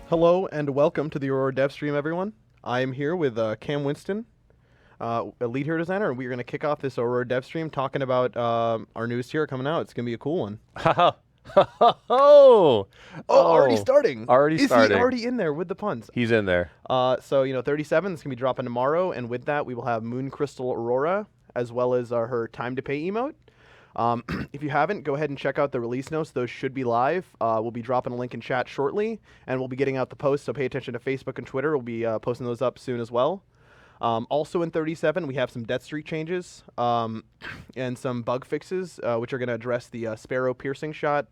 Hello and welcome to the Aurora Dev Stream, everyone. I am here with Cam Winston, a lead hero designer, and we're going to kick off this Aurora Dev Stream talking about our newest hero coming out. It's going to be a cool one. Oh, already starting. Already Is starting. he already in there with the puns? He's in there. So, 37 is going to be dropping tomorrow, and with that, we will have Moon Crystal Aurora, as well as her Time to Pay emote. If you haven't, go ahead and check out the release notes. Those should be live. We'll be dropping a link in chat shortly, and we'll be getting out the posts, so pay attention to Facebook and Twitter. We'll be posting those up soon as well. Also in 37, we have some death streak changes and some bug fixes, which are going to address the Sparrow piercing shot,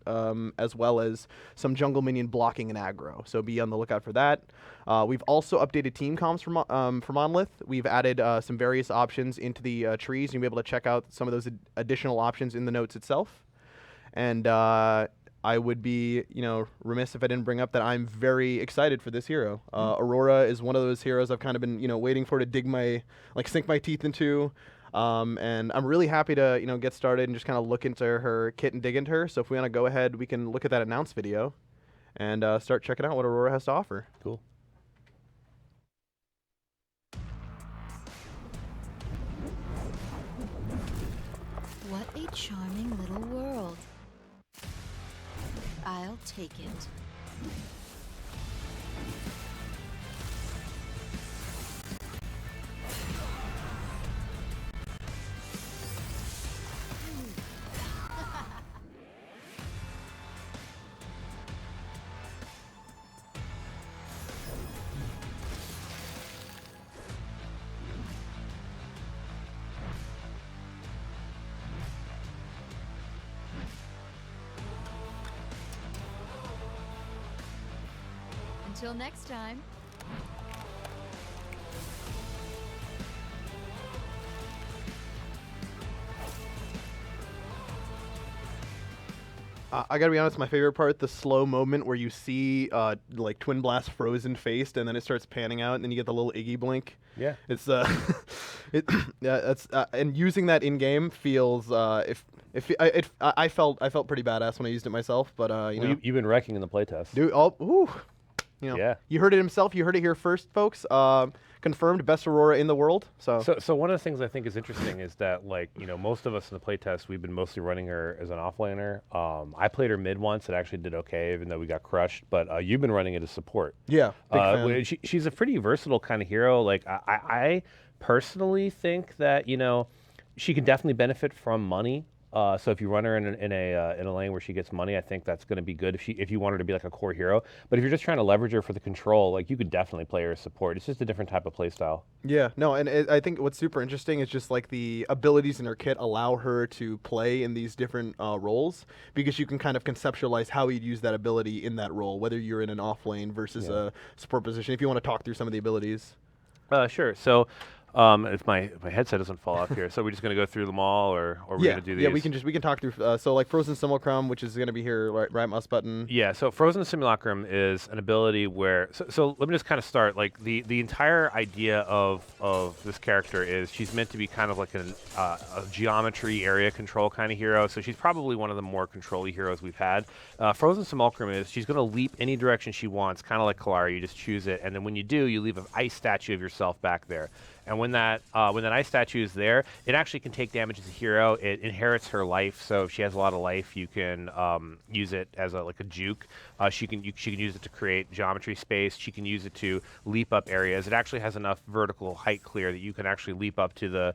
as well as some jungle minion blocking and aggro. So be on the lookout for that. We've also updated team comms for Monolith. We've added some various options into the trees. You'll be able to check out some of those additional options in the notes itself. And I would be, remiss if I didn't bring up that I'm very excited for this hero. Aurora is one of those heroes I've kind of been, waiting for to sink my teeth into. And I'm really happy to, get started and just kind of look into her kit and dig into her. So if we want to go ahead, we can look at that announce video and start checking out what Aurora has to offer. Cool. What a charming little world. I'll take it. Until next time. I gotta be honest, my favorite part, the slow moment where you see like Twin Blast frozen faced, and then it starts panning out, and then you get the little Iggy blink. Yeah. It's that's and using that in game feels I felt pretty badass when I used it myself, but You've been wrecking in the playtest. dude, Yeah. You heard it himself. You heard it here first, folks. Confirmed best Aurora in the world. So one of the things I think is interesting is that, most of us in the playtest, we've been mostly running her as an offlaner. I played her mid once. It actually did okay, even though we got crushed. But you've been running it as support. Yeah, big fan. She's a pretty versatile kind of hero. Like, I personally think that, she can definitely benefit from money. So if you run her in a lane where she gets money, I think that's going to be good if you want her to be like a core hero. But if you're just trying to leverage her for the control, you could definitely play her as support. It's just a different type of play style. Yeah, no, and I think what's super interesting is just like the abilities in her kit allow her to play in these different roles, because you can kind of conceptualize how you'd use that ability in that role, whether you're in an off lane versus a support position. If you want to talk through some of the abilities. Sure. So. If my headset doesn't fall off here, so we're just gonna go through them all, or we're gonna do these? Yeah, we can talk through. So like Frozen Simulacrum, which is gonna be here, right mouse button. Yeah. So Frozen Simulacrum is an ability where. So let me just kind of start. Like the entire idea of this character is she's meant to be kind of like a geometry area control kind of hero. So she's probably one of the more control-y heroes we've had. Frozen Simulacrum is she's gonna leap any direction she wants, kind of like Kalara. You just choose it, and then when you do, you leave an ice statue of yourself back there. And when that ice statue is there, it actually can take damage as a hero. It inherits her life, so if she has a lot of life, you can use it as a juke. She can use it to create geometry space. She can use it to leap up areas. It actually has enough vertical height clear that you can actually leap up to the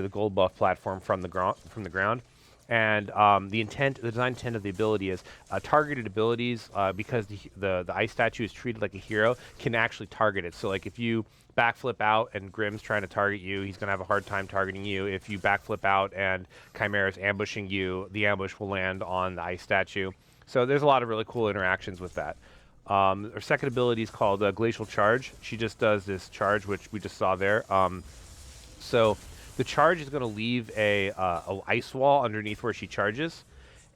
gold buff platform from the ground. And the design intent of the ability is targeted abilities, because the ice statue is treated like a hero, can actually target it. So like if you backflip out and Grimm's trying to target you, he's going to have a hard time targeting you. If you backflip out and Chimera's ambushing you, the ambush will land on the ice statue. So there's a lot of really cool interactions with that. Her second ability is called Glacial Charge. She just does this charge, which we just saw there. So the charge is going to leave a ice wall underneath where she charges.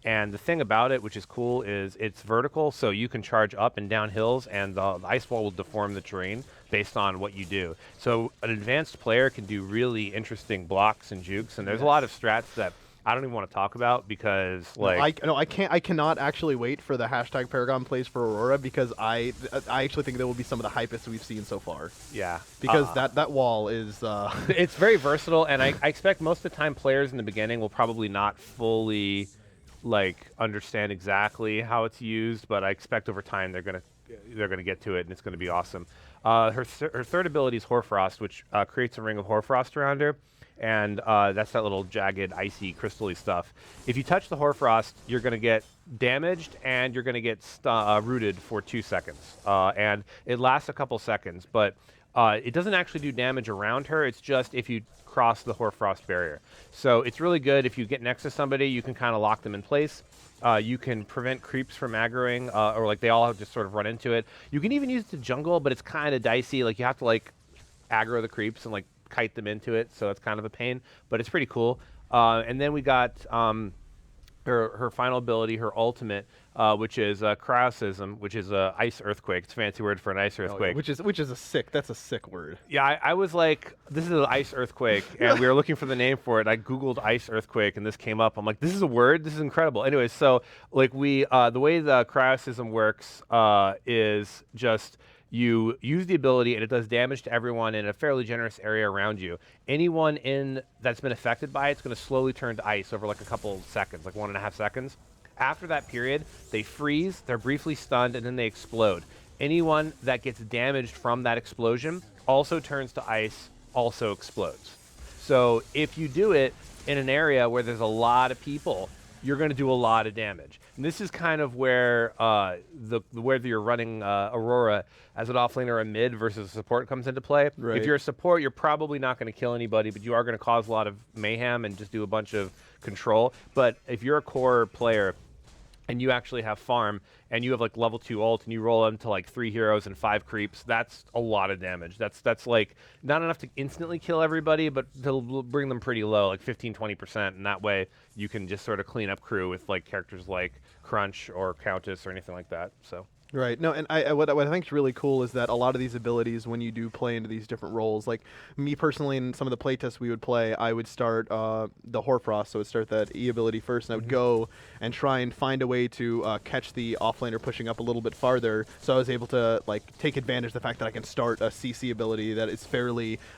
And the thing about it, which is cool, is it's vertical, so you can charge up and down hills, and the ice wall will deform the terrain based on what you do. So an advanced player can do really interesting blocks and jukes, and there's a lot of strats that I don't even want to talk about because like I cannot actually wait for the hashtag Paragon plays for Aurora because I actually think that will be some of the hypest we've seen so far. yeah, Because that wall is it's very versatile, and I expect most of the time players in the beginning will probably not fully like understand exactly how it's used, but I expect over time they're gonna get to it, and it's gonna be awesome. Her third ability is Hoarfrost, which creates a ring of Hoarfrost around her, and that's that little jagged, icy, crystally stuff. If you touch the Hoarfrost, you're gonna get damaged, and you're gonna get rooted for 2 seconds, and it lasts a couple seconds, but it doesn't actually do damage around her. It's just if you cross the Hoarfrost barrier. So it's really good if you get next to somebody, you can kind of lock them in place. You can prevent creeps from aggroing, or like they all just sort of run into it. You can even use it to jungle, but it's kind of dicey. Like you have to like aggro the creeps and like kite them into it, so it's kind of a pain, but it's pretty cool. And then we got her final ability, her ultimate, which is Cryocism, which is a ice earthquake. It's a fancy word for an ice earthquake. which is that's a sick word. Yeah, I was like, this is an ice earthquake, and we were looking for the name for it. I Googled ice earthquake, and this came up. I'm like, this is a word? This is incredible. Anyway, so like the way the Cryocism works is just you use the ability, and it does damage to everyone in a fairly generous area around you. Anyone that's been affected by it's going to slowly turn to ice over like a couple seconds, like 1.5 seconds. After that period, they freeze, they're briefly stunned, and then they explode. Anyone that gets damaged from that explosion also turns to ice, also explodes. So if you do it in an area where there's a lot of people, you're going to do a lot of damage. And this is kind of where whether you're running Aurora as an offlaner or a mid versus a support comes into play. Right. If you're a support, you're probably not going to kill anybody, but you are going to cause a lot of mayhem and just do a bunch of control. But if you're a core player and you actually have farm, and you have like level 2 ult, and you roll into like 3 heroes and 5 creeps, that's a lot of damage. That's like not enough to instantly kill everybody, but to bring them pretty low, like 15-20%, and that way you can just sort of clean up crew with like characters like Crunch or Countess or anything like that. So. Right. No, and what I think is really cool is that a lot of these abilities, when you do play into these different roles, like me personally in some of the playtests we would play, I would start the Hoarfrost, so I would start that E ability first, and I would go and try and find a way to catch the offlaner pushing up a little bit farther, so I was able to like take advantage of the fact that I can start a CC ability that is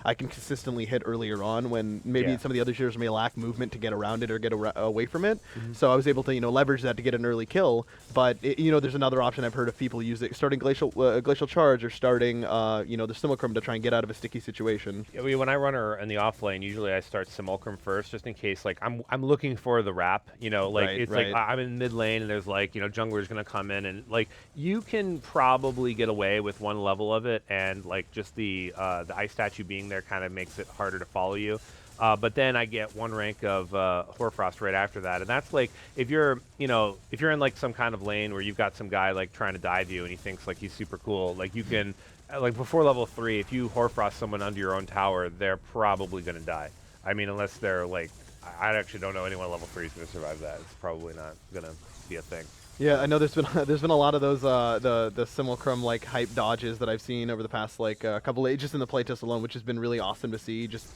I can consistently hit earlier on when maybe some of the other heroes may lack movement to get around it or get away from it. So I was able to leverage that to get an early kill, but there's another option I've heard of people use it, starting glacial charge or starting the simulacrum to try and get out of a sticky situation. Yeah, when I run her in the off lane, usually I start simulacrum first, just in case like I'm looking for the wrap. Like I'm in mid lane and there's like jungler's gonna come in, and like you can probably get away with one level of it, and like just the ice statue being there kind of makes it harder to follow you. But then I get 1 rank of Hoarfrost right after that, and that's like if you're in like some kind of lane where you've got some guy like trying to dive you and he thinks like he's super cool, like you can like before level 3, if you Hoarfrost someone under your own tower, they're probably gonna die. I mean, unless they're like, I actually don't know anyone at level 3 is gonna survive that. It's probably not gonna be a thing. Yeah, I know there's been a lot of those the simulacrum like hype dodges that I've seen over the past like couple of just in the playtest alone, which has been really awesome to see just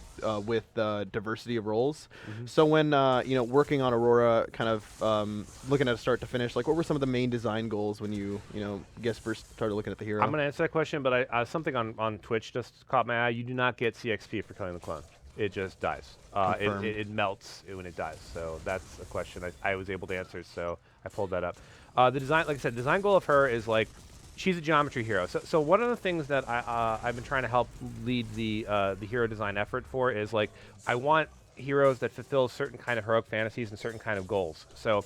with the diversity of roles. So when working on Aurora, kind of looking at start to finish, like what were some of the main design goals when you first started looking at the hero? I'm gonna answer that question, but something on Twitch just caught my eye. You do not get CXP for killing the clone. It just dies. It melts when it dies. So that's a question I was able to answer, so I pulled that up. The design, like I said, design goal of her is like, she's a geometry hero. So one of the things that I've been trying to help lead the hero design effort for is like, I want heroes that fulfill certain kind of heroic fantasies and certain kind of goals. So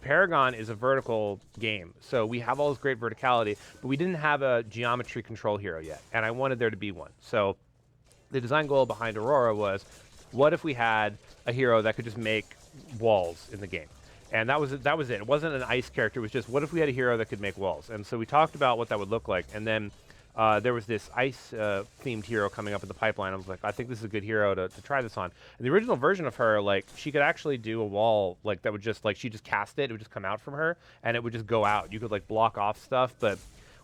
Paragon is a vertical game, so we have all this great verticality, but we didn't have a geometry control hero yet, and I wanted there to be one. So the design goal behind Aurora was, what if we had a hero that could just make walls in the game? And that was it. It wasn't an ice character. It was just, what if we had a hero that could make walls? And so we talked about what that would look like. And then there was this ice-themed hero coming up in the pipeline. I was like, I think this is a good hero to try this on. And the original version of her, like, she could actually do a wall, like, that would just, like, she just cast it. It would just come out from her, and it would just go out. You could, like, block off stuff. But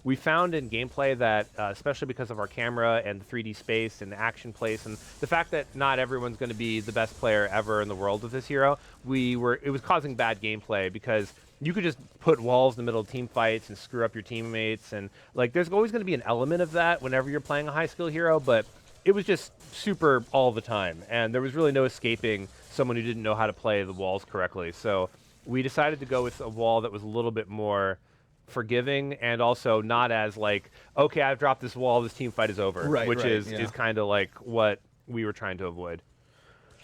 we found in gameplay that, especially because of our camera and the 3D space and the action place and the fact that not everyone's going to be the best player ever in the world with this hero, it was causing bad gameplay because you could just put walls in the middle of team fights and screw up your teammates, and like there's always going to be an element of that whenever you're playing a high skill hero, but it was just super all the time, and there was really no escaping someone who didn't know how to play the walls correctly. So we decided to go with a wall that was a little bit more forgiving and also not as like, okay, I've dropped this wall, this team fight is over, which is kind of like what we were trying to avoid.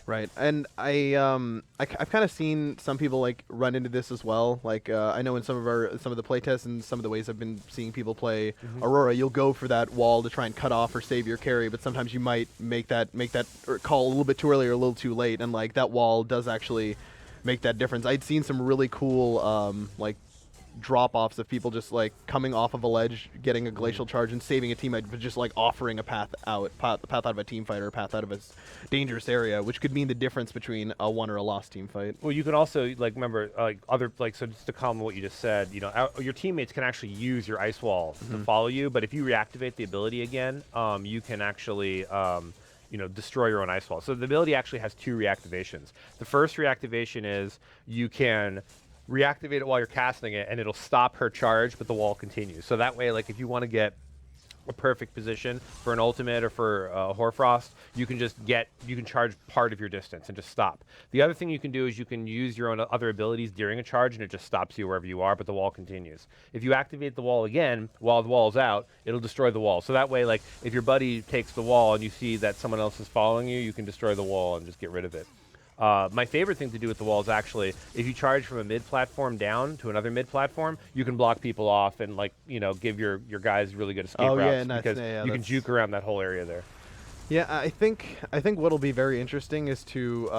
Right, and I've kind of seen some people like run into this as well. Like I know in some of the playtests and some of the ways I've been seeing people play Aurora, you'll go for that wall to try and cut off or save your carry, but sometimes you might make that or call a little bit too early or a little too late, and like that wall does actually make that difference. I'd seen some really cool like drop-offs of people just like coming off of a ledge, getting a glacial charge and saving a teammate, but just like offering a path out of a team fight or a path out of a dangerous area, which could mean the difference between a won or a lost team fight. Well, you can also like remember so just to comment what you just said, you know, your teammates can actually use your ice wall to follow you, but if you reactivate the ability again, you can actually you know, destroy your own ice wall. So the ability actually has 2 reactivations. The first reactivation is you can reactivate it while you're casting it, and it'll stop her charge, but the wall continues. So that way, like, if you want to get a perfect position for an ultimate or for Hoarfrost, you can charge part of your distance and just stop. The other thing you can do is you can use your own other abilities during a charge, and it just stops you wherever you are, but the wall continues. If you activate the wall again while the wall's out, it'll destroy the wall. So that way, like, if your buddy takes the wall and you see that someone else is following you, you can destroy the wall and just get rid of it. My favorite thing to do with the wall is actually, if you charge from a mid-platform down to another mid-platform, you can block people off and, like, you know, give your guys really good escape routes because you can juke around that whole area there. Yeah, I think what'll be very interesting is to,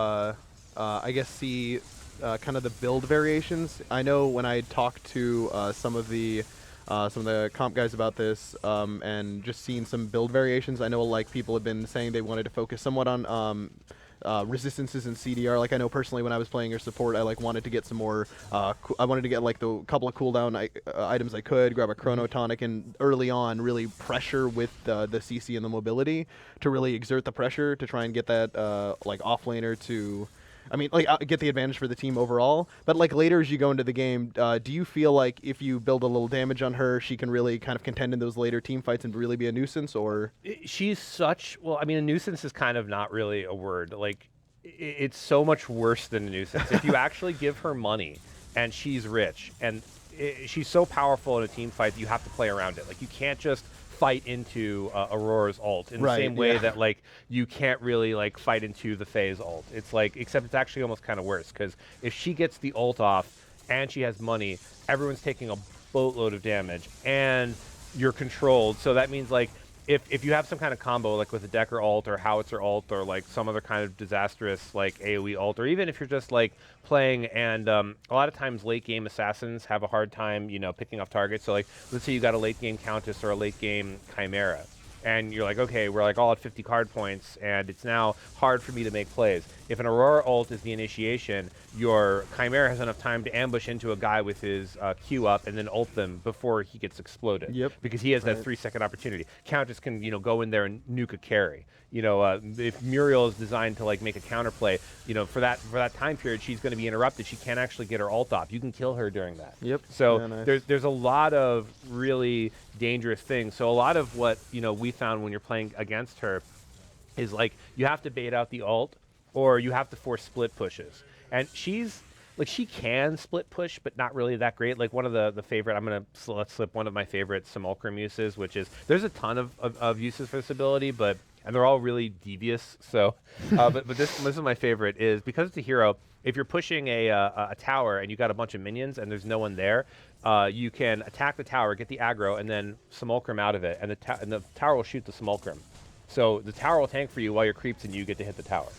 I guess, see kind of the build variations. I know when I talked to some of the comp guys about this and just seeing some build variations, I know like people have been saying they wanted to focus somewhat on resistances and CDR. Like I know personally when I was playing your support, I like wanted to get some more. I wanted to get like the couple of cooldown items I could, grab a chrono tonic, and early on really pressure with the CC and the mobility to really exert the pressure to try and get that like offlaner to. I mean, like, get the advantage for the team overall. But, like, later as you go into the game, do you feel like if you build a little damage on her, she can really kind of contend in those later team fights and really be a nuisance, or? She's such... Well, I mean, a nuisance is kind of not really a word. Like, it's so much worse than a nuisance. If you actually give her money, and she's rich, and she's so powerful in a team fight that you have to play around it. Like, you can't just fight into Aurora's ult in the same way that like you can't really like fight into the Faye's ult. It's like, except it's actually almost kind of worse because if she gets the ult off and she has money, everyone's taking a boatload of damage and you're controlled. So that means like if you have some kind of combo like with a Decker ult or Howitzer ult or like some other kind of disastrous like AoE ult, or even if you're just like playing and a lot of times late game assassins have a hard time, you know, picking off targets. So like let's say you got a late game Countess or a late game Chimera and you're like, okay, we're like all at 50 card points and it's now hard for me to make plays. If an Aurora ult is the initiation, your Chimera has enough time to ambush into a guy with his Q up and then ult them before he gets exploded. Yep. Because he has that 3-second opportunity. Countess can, you know, go in there and nuke a carry. You know, if Muriel is designed to like make a counterplay, you know, for that time period, she's going to be interrupted. She can't actually get her ult off. You can kill her during that. Yep. So yeah, nice. there's a lot of really dangerous things. So a lot of what, you know, we found when you're playing against her is like you have to bait out the ult or you have to force split pushes. And she's like, she can split push, but not really that great. Like one of the favorite, let's slip one of my favorite Simulacrum uses, which is, there's a ton of uses for this ability, and they're all really devious. So, but this is my favorite is because it's a hero. If you're pushing a tower and you got a bunch of minions and there's no one there, you can attack the tower, get the aggro, and then Simulacrum out of it, and the tower will shoot the Simulacrum. So the tower will tank for you while your creeps and you get to hit the tower,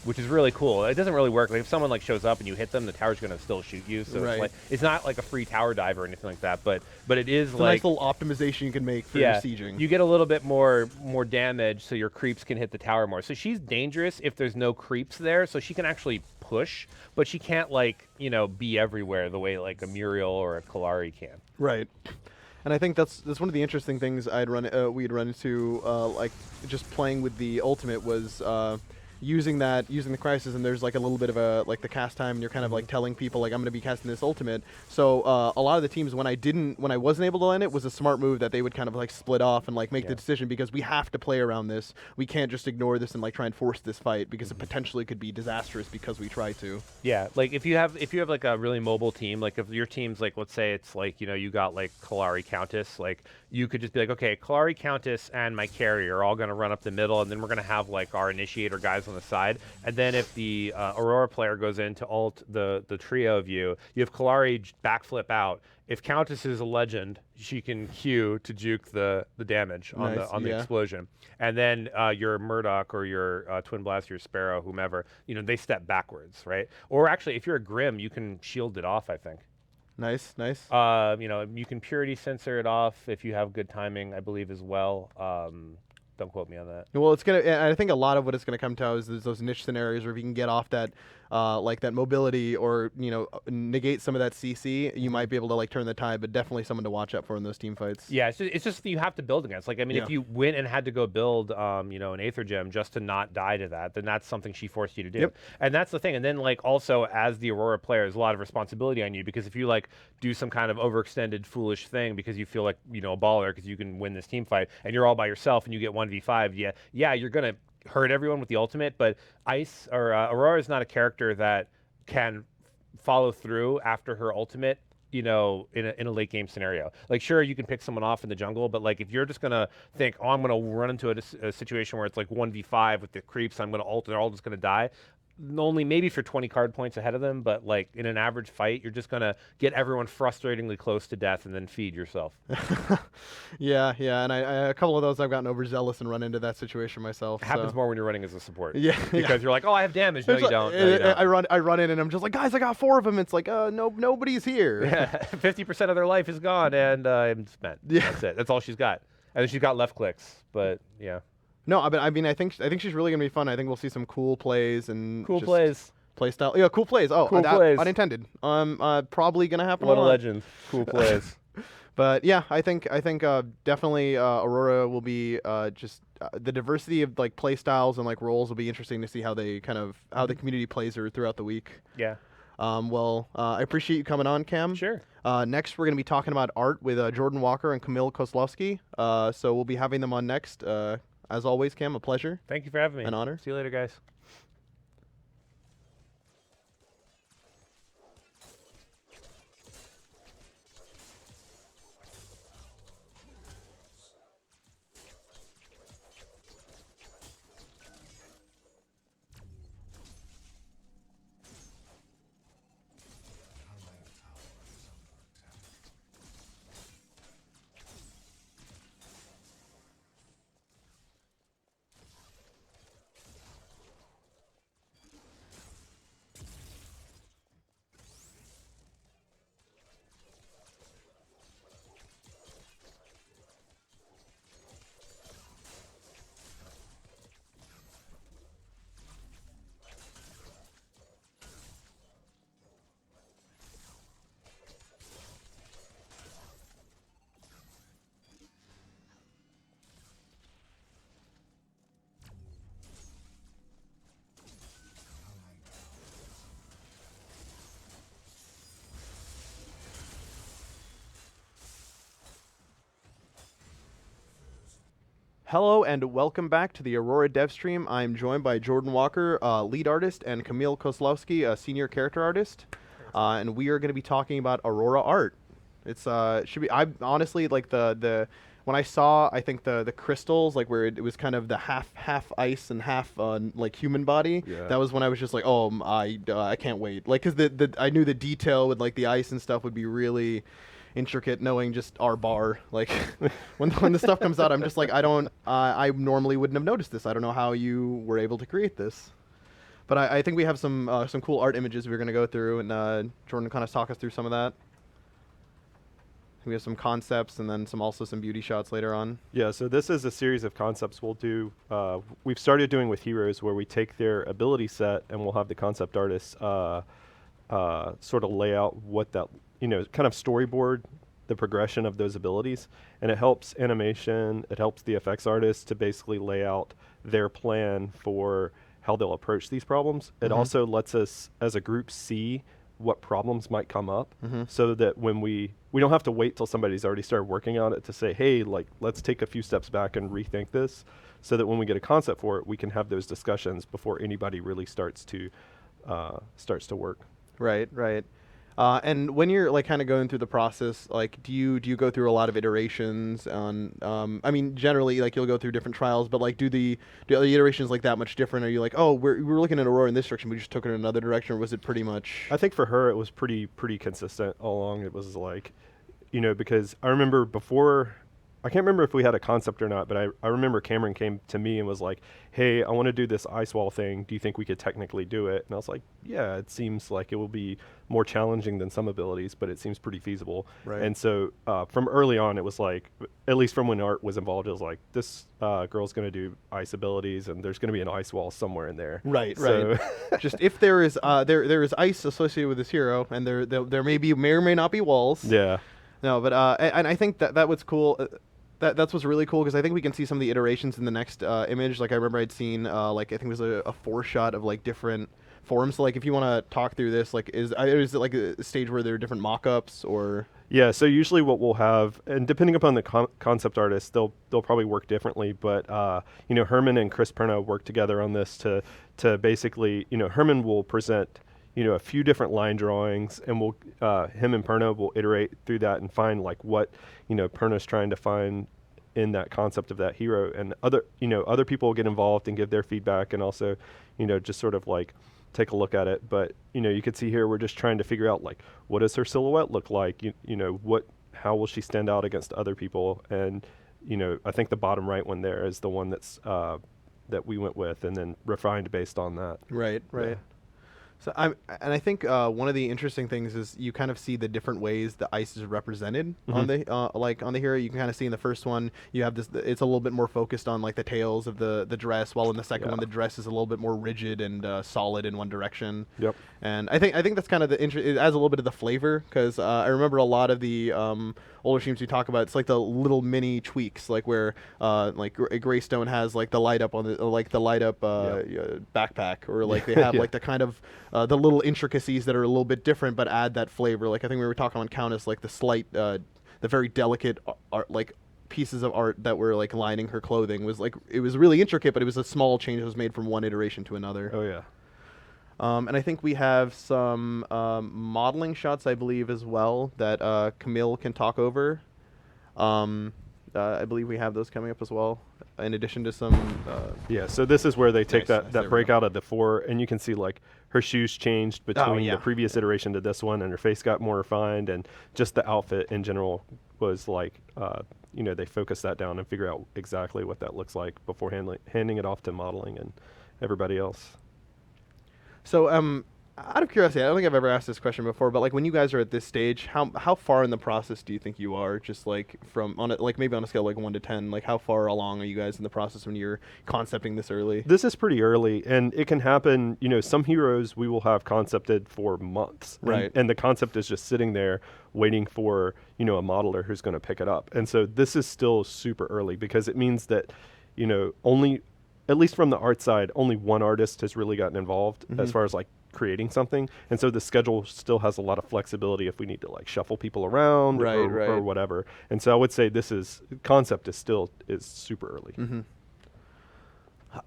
which is really cool. It doesn't really work. Like if someone like shows up and you hit them, the tower's going to still shoot you. So it's like, it's not like a free tower dive or anything like that, but it is it's like a nice little optimization you can make for your sieging. You get a little bit more damage, so your creeps can hit the tower more. So she's dangerous if there's no creeps there. So she can actually push, but she can't like, you know, be everywhere the way like a Muriel or a Kalari can. Right. And I think that's one of the interesting things we'd run into, like just playing with the ultimate was using the crisis, and there's like a little bit of a like the cast time, and you're kind of like telling people like I'm going to be casting this ultimate. So a lot of the teams when I wasn't able to land it was a smart move that they would kind of like split off and like make the decision, because we have to play around this. We can't just ignore this and like try and force this fight, because it potentially could be disastrous because we try to. Yeah, like if you have like a really mobile team, like if your team's like, let's say it's like, you got like Kalari Countess, like you could just be like, okay, Kalari Countess and my carrier are all going to run up the middle, and then we're going to have like our initiator guys on the side, and then if the Aurora player goes in to ult the trio of you have Kalari backflip out. If Countess is a legend, she can Q to juke the damage on the explosion, and then your Murdoch or your Twin Blast, your Sparrow, whomever, they step backwards, right? Or actually, if you're a Grim, you can shield it off, I think. Nice. You can purity sensor it off if you have good timing, I believe, as well. Don't quote me on that. Well, I think a lot of what it's gonna come to is those niche scenarios where if you can get off that, like that mobility, or negate some of that CC, you might be able to like turn the tide. But definitely someone to watch out for in those team fights. Yeah, it's just that you have to build against. Like, I mean, if you went and had to go build, an Aether Gem just to not die to that, then that's something she forced you to do. Yep. And that's the thing. And then like also as the Aurora player, there's a lot of responsibility on you, because if you like do some kind of overextended foolish thing because you feel like a baller because you can win this team fight, and you're all by yourself and you get 1v5, you're gonna hurt everyone with the ultimate. But Ice or Aurora is not a character that can follow through after her ultimate, in a late game scenario. Like, sure, you can pick someone off in the jungle, but like if you're just gonna think, oh, I'm gonna run into a situation where it's like 1v5 with the creeps, I'm gonna ult and they're all just gonna die. Only maybe for 20 card points ahead of them, but like in an average fight, you're just gonna get everyone frustratingly close to death and then feed yourself. Yeah, and I a couple of those I've gotten overzealous and run into that situation myself. It happens more when you're running as a support. Yeah, because you're like, oh, I have damage. No, you don't. No, you don't. I run in and I'm just like, guys, I got 4 of them. It's like, nobody's here. Yeah, 50% of their life is gone, and I'm spent. Yeah, that's it. That's all she's got. And then she's got left clicks, but yeah. No, but I mean, I think she's really gonna be fun. I think we'll see some cool plays and play style. Yeah, cool plays. Oh, cool plays. Unintended. Probably gonna happen. What a legend. Cool plays. But yeah, I think definitely Aurora will be just the diversity of like play styles and like roles will be interesting to see how the community plays her throughout the week. Yeah. I appreciate you coming on, Cam. Sure. Next, we're going to be talking about art with Jordan Walker and Camille Kozlowski. So we'll be having them on next. As always, Cam, a pleasure. Thank you for having me. An honor. See you later, guys. Hello and welcome back to the Aurora dev stream. I'm joined by Jordan Walker, lead artist, and Camille Kozlowski, a senior character artist, and we are going to be talking about Aurora art. It's should be. I honestly like the when I saw the crystals, like where it was kind of the half ice and half like human body. Yeah. That was when I was just like, oh, I can't wait. Like, cause I knew the detail with like the ice and stuff would be really intricate, knowing just our bar. Like when the stuff comes out, I'm just like, I normally wouldn't have noticed this. I don't know how you were able to create this. But I think we have some cool art images we're gonna go through, and Jordan kind of talk us through some of that. We have some concepts and then also some beauty shots later on. Yeah, so this is a series of concepts we'll do. We've started doing with heroes, where we take their ability set and we'll have the concept artists sort of lay out what that, kind of storyboard the progression of those abilities, and it helps animation, it helps the effects artists to basically lay out their plan for how they'll approach these problems. It also lets us as a group see what problems might come up, so that when we don't have to wait till somebody's already started working on it to say, hey, like, let's take a few steps back and rethink this, so that when we get a concept for it, we can have those discussions before anybody really starts to work. Right, right. And when you're like kind of going through the process, like, do you go through a lot of iterations on? I mean, generally, like, you'll go through different trials, but like, do the iterations like that much different? Are you like, oh, we're looking at Aurora in this direction, we just took it in another direction, or was it pretty much? I think for her, it was pretty consistent all along. It was like, because I remember before, I can't remember if we had a concept or not, but I remember Cameron came to me and was like, hey, I want to do this ice wall thing. Do you think we could technically do it? And I was like, yeah, it seems like it will be more challenging than some abilities, but it seems pretty feasible. Right. And so from early on, it was like, at least from when Art was involved, it was like, this girl's going to do ice abilities, and there's going to be an ice wall somewhere in there. Right, So right. Just if there is there is ice associated with this hero, and there may or may not be walls. Yeah. No, but and I think that what's cool. That's what's really cool, because I think we can see some of the iterations in the next image. Like, I remember I'd seen like, I think it was a 4-shot of like different forms. So, like, if you want to talk through this, like, is it like a stage where there are different mock-ups, or? Yeah, so usually what we'll have, and depending upon the concept artist, they'll probably work differently, but Herman and Chris Perna work together on this to basically, Herman will present a few different line drawings, and we'll him and Perna will iterate through that and find like what Perna's trying to find in that concept of that hero, and other people will get involved and give their feedback, and also just sort of like take a look at it. But you can see here we're just trying to figure out, like, what does her silhouette look like, how will she stand out against other people, and I think the bottom right one there is the one that's that we went with, and then refined based on that. Right. Yeah. So I think one of the interesting things is you kind of see the different ways the ice is represented on the on the hero. You can kind of see in the first one you have this. It's a little bit more focused on like the tails of the dress, while in the second one the dress is a little bit more rigid and solid in one direction. Yep. And I think that's kind of it adds a little bit of the flavor, because I remember a lot of the older streams we talk about. It's like the little mini tweaks, like where like Greystone has like the light up on the backpack, or like they have like the kind of the little intricacies that are a little bit different but add that flavor. Like, I think we were talking on Countess, like the slight, the very delicate art, like pieces of art that were like lining her clothing was like, it was really intricate, but it was a small change that was made from one iteration to another. Oh yeah. And I think we have some modeling shots, I believe, as well, that Camille can talk over. I believe we have those coming up as well, in addition to some... yeah, so this is where they take nice, that break out of the 4, and you can see, like, her shoes changed between yeah. the previous iteration to this one, and her face got more refined, and just the outfit in general was like, they focus that down and figure out exactly what that looks like before handing it off to modeling and everybody else. So, out of curiosity, I don't think I've ever asked this question before, but like, when you guys are at this stage, how far in the process do you think you are? Just like maybe on a scale like 1 to 10, like how far along are you guys in the process when you're concepting this early? This is pretty early, and it can happen. Some heroes we will have concepted for months, right? And the concept is just sitting there waiting for a modeler who's going to pick it up. And so this is still super early, because it means that only, at least from the art side, only one artist has really gotten involved as far as like creating something, and so the schedule still has a lot of flexibility if we need to like shuffle people around or whatever. And so I would say concept is super early.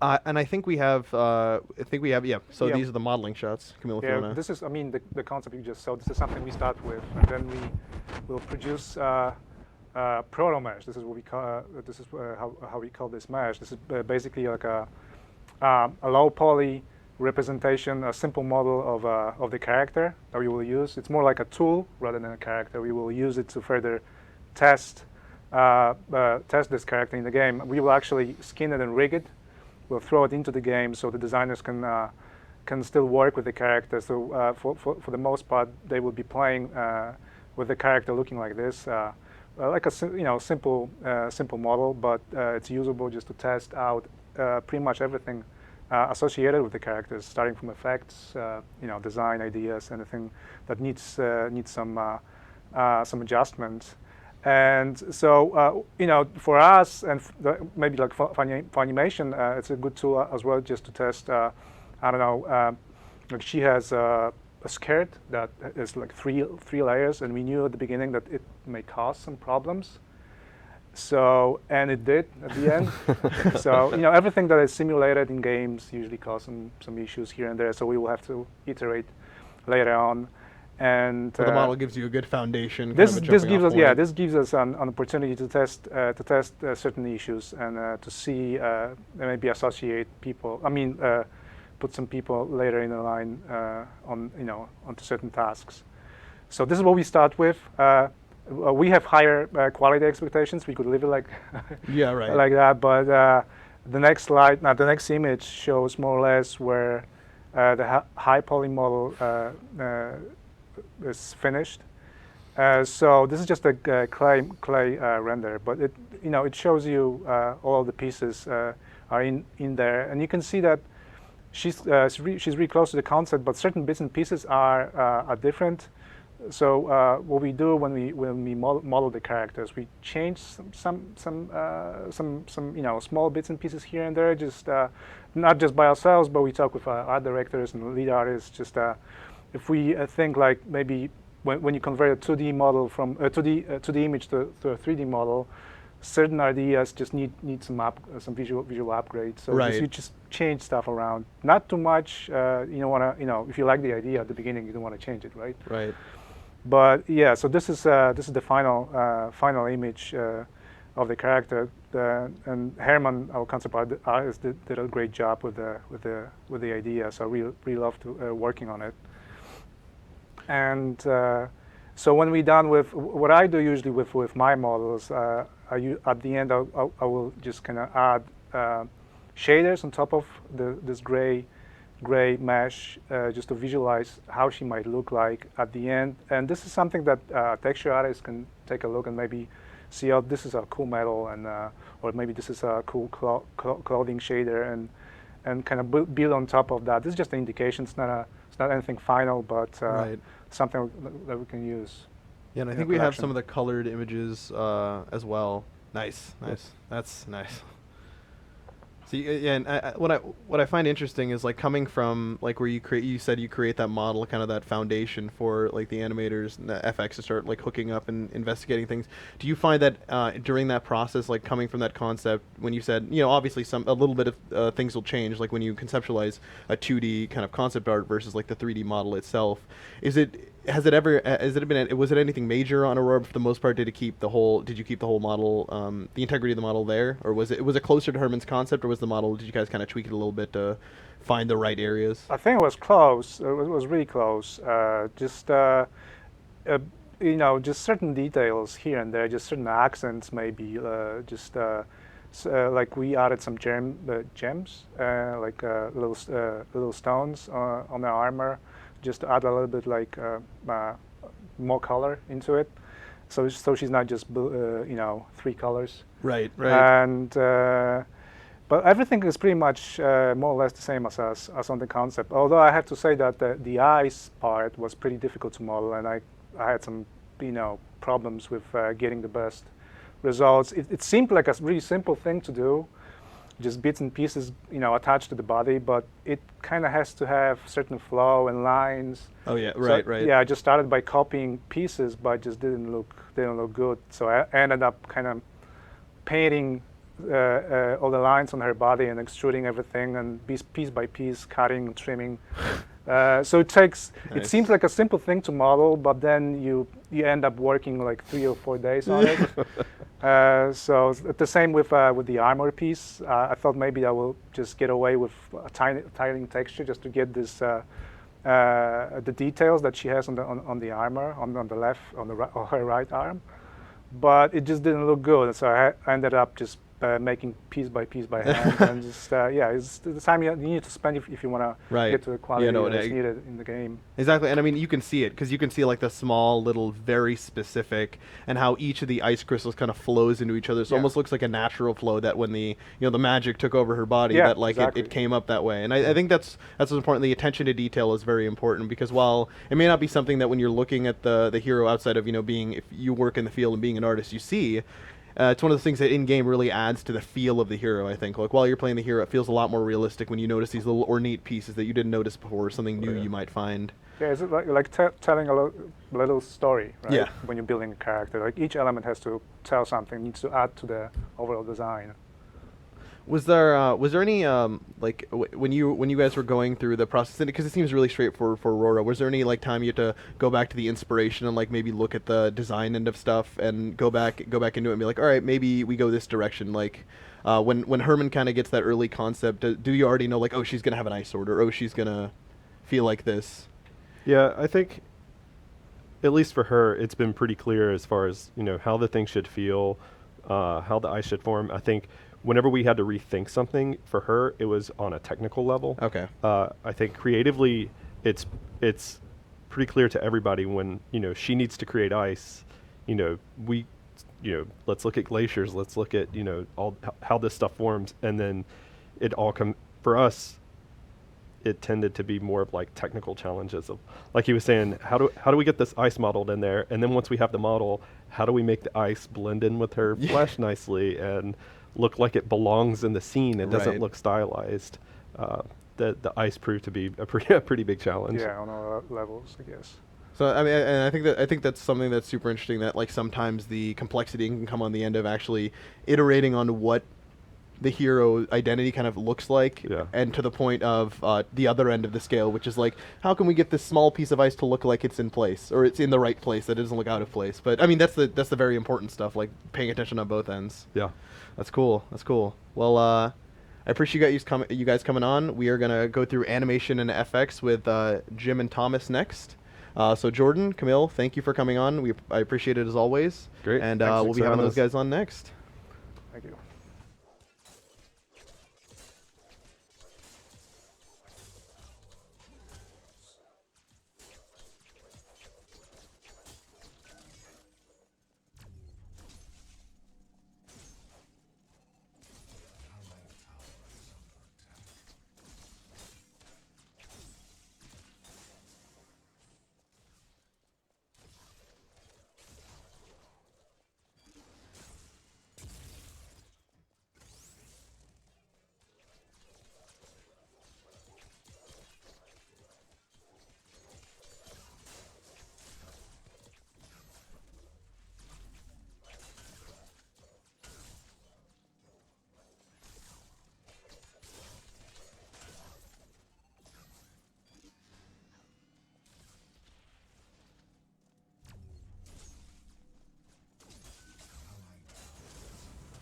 And I think we have So these are the modeling shots. Camille, if you wanna... this is, the concept you just saw. This is something we start with, and then we will produce proto mesh. This is what we call. How we call this mesh. This is basically like a low poly representation, a simple model of the character that we will use. It's more like a tool rather than a character. We will use it to further test this character in the game. We will actually skin it and rig it. We'll throw it into the game so the designers can still work with the character. So for the most part, they will be playing with the character looking like this, like a simple model, but it's usable just to test out pretty much everything associated with the characters, starting from effects, design ideas, anything that needs some adjustments. And so, for us and maybe like for Funimation, it's a good tool as well just to test, I don't know, like she has a skirt that is like three layers, and we knew at the beginning that it may cause some problems. So, and it did at the end. So, everything that is simulated in games usually cause some issues here and there, so we will have to iterate later on. And So the model gives you a good foundation. This gives us an opportunity to test certain issues and to see maybe associate people. I mean, put some people later in the line onto certain tasks. So this is what we start with. We have higher quality expectations. We could leave it like yeah, right. like that. But the next slide, the next image shows more or less where the high poly model is finished. So this is just a clay render, but it shows you all the pieces are in there, and you can see that she's really close to the concept, but certain bits and pieces are different. So what we do when we model the characters, we change some small bits and pieces here and there, just not just by ourselves, but we talk with art directors and lead artists. Just if we think like maybe when you convert a 2D model from a 2D image to a 3D model, certain ideas just need some visual upgrades. So right. you just change stuff around, not too much. You don't want to, if you like the idea at the beginning, you don't want to change it, right? Right. But yeah, so this is the final image of the character, and Herman, our concept artist, did a great job with the idea. So I really love working on it. And so when we're done with what I do usually with my models, at the end I will just kind of add shaders on top of this gray mesh just to visualize how she might look like at the end. And this is something that texture artists can take a look and maybe see, oh, this is a cool metal, and or maybe this is a cool clothing shader, and kind of build on top of that. This is just an indication. It's not anything final, but right. something that we can use. Yeah, and I think we have some of the colored images as well. Nice. That's nice. See, yeah, and what I find interesting is like coming from like where you said you create that model, kind of that foundation for like the animators and the FX to start like hooking up and investigating things. Do you find that during that process, like coming from that concept, when you said, obviously a little bit of things will change, like when you conceptualize a 2D kind of concept art versus like the 3D model itself, was it anything major on Aurora for the most part? Did you keep the whole model, the integrity of the model there, or was it closer to Herman's concept, or was the model, did you guys kind of tweak it a little bit to find the right areas? I think it was close. It was really close. Just certain details here and there, just certain accents maybe. Like we added some gems, like little stones on the armor, just to add a little bit like more color into it. So she's not just 3 colors. Right. And but everything is pretty much more or less the same as on the concept. Although I have to say that the eyes part was pretty difficult to model, and I had some problems with getting the best results. It seemed like a really simple thing to do, just bits and pieces attached to the body, but it kind of has to have certain flow and lines. Oh yeah, right. Yeah, I just started by copying pieces, but just didn't look good. So I ended up kind of painting all the lines on her body and extruding everything, and piece by piece cutting and trimming. So it takes. Nice. It seems like a simple thing to model, but then you end up working like 3 or 4 days on it. So the same with the armor piece. I thought maybe I will just get away with a tiling texture just to get this the details that she has on the armor on the left, on her right arm, but it just didn't look good. So I ended up just making piece by hand, and just it's the time you need to spend if you want to Right. get to the quality You know, that's and needed in the game. Exactly, and I mean you can see it because you can see like the small little, very specific, and how each of the ice crystals kind of flows into each other. So it Yeah. almost looks like a natural flow that when the the magic took over her body, Yeah, that like exactly. it came up that way. And I think that's what's important. The attention to detail is very important because while it may not be something that when you're looking at the hero outside of being, if you work in the field and being an artist, you see. It's one of the things that in-game really adds to the feel of the hero, I think. Like, while you're playing the hero, it feels a lot more realistic when you notice these little ornate pieces that you didn't notice before, something new you might find. Yeah, it's like telling a little story, right? Yeah. When you're building a character, like each element has to tell something, needs to add to the overall design. Was there any like when you guys were going through the process, because it seems really straightforward for Aurora, was there any like time you had to go back to the inspiration and like maybe look at the design end of stuff and go back into it and be like, all right, maybe we go this direction? Like when Herman kind of gets that early concept, do you already know like, oh, she's gonna have an ice sword, or oh, she's gonna feel like this? Yeah, I think, at least for her, it's been pretty clear as far as how the thing should feel, how the ice should form. I think whenever we had to rethink something for her, it was on a technical level. Okay. I think creatively, it's pretty clear to everybody when she needs to create ice. We let's look at glaciers. Let's look at all how this stuff forms, and then it all for us. It tended to be more of like technical challenges of, like he was saying, how do we get this ice modeled in there, and then once we have the model, how do we make the ice blend in with her flesh nicely and look like it belongs in the scene? It doesn't look stylized. The ice proved to be a pretty big challenge. Yeah, on all levels, I guess. So I mean, and I think that's something that's super interesting. That like sometimes the complexity can come on the end of actually iterating on what the hero identity kind of looks like, and to the point of the other end of the scale, which is like, how can we get this small piece of ice to look like it's in place, or it's in the right place, that it doesn't look out of place? But I mean, that's the very important stuff, like paying attention on both ends. Yeah, that's cool. That's cool. Well, I appreciate you guys coming on. We are gonna go through animation and FX with Jim and Thomas next. So Jordan, Camille, thank you for coming on. I appreciate it as always. Great. And Thanks we'll be for having having those us. guys on next. Thank you.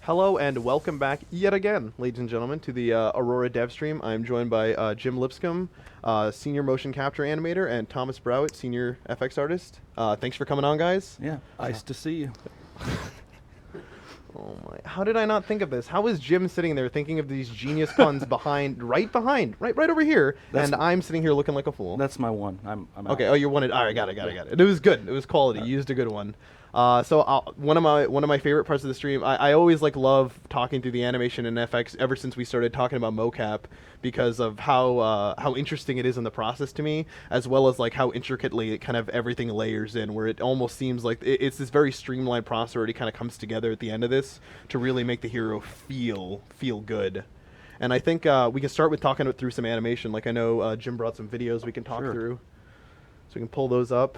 Hello and welcome back yet again, ladies and gentlemen, to the Aurora dev stream. I'm joined by Jim Lipscomb, senior motion capture animator, and Thomas Browett, senior FX artist. Thanks for coming on, guys. Yeah, nice to see you. Oh my! How did I not think of this? How is Jim sitting there thinking of these genius puns right over here, and I'm sitting here looking like a fool? That's my one. I'm okay. out. Oh, you wanted. All right, got it. It was good. It was quality. You used a good one. So one of my favorite parts of the stream, I always love talking through the animation and FX ever since we started talking about mocap, because of how interesting it is in the process to me, as well as how intricately it kind of everything layers in, where it almost seems like it's this very streamlined process where it kind of comes together at the end of this to really make the hero feel good. And I think we can start with talking through some animation. I know Jim brought some videos we can talk through. So we can pull those up.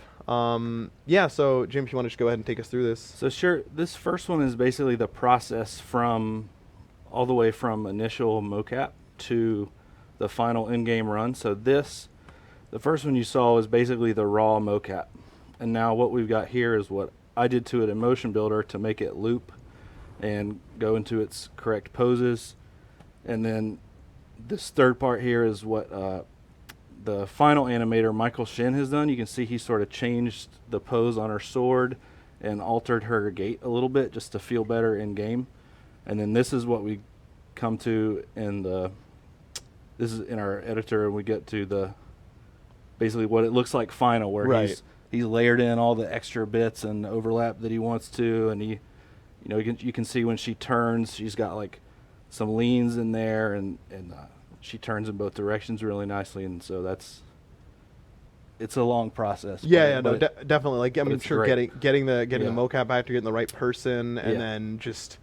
Yeah, so Jim, if you want to just go ahead and take us through this. So sure, this first one is basically the process all the way from initial mocap to the final in-game run. So the first one you saw is basically the raw mocap. And now what we've got here is what I did to it in Motion Builder to make it loop and go into its correct poses. And then this third part here is what the final animator, Michael Shin, has done. You can see he sort of changed the pose on her sword and altered her gait a little bit just to feel better in game. And then this is what we come to in this is in our editor, and we get to the basically what it looks like final, where Right. he's layered in all the extra bits and overlap that he wants to, and you can see when she turns, she's got like some leans in there, and she turns in both directions really nicely, and so it's a long process. Definitely. Like I'm it's sure great. getting the Yeah. mocap actor, getting the right person, and Yeah. then just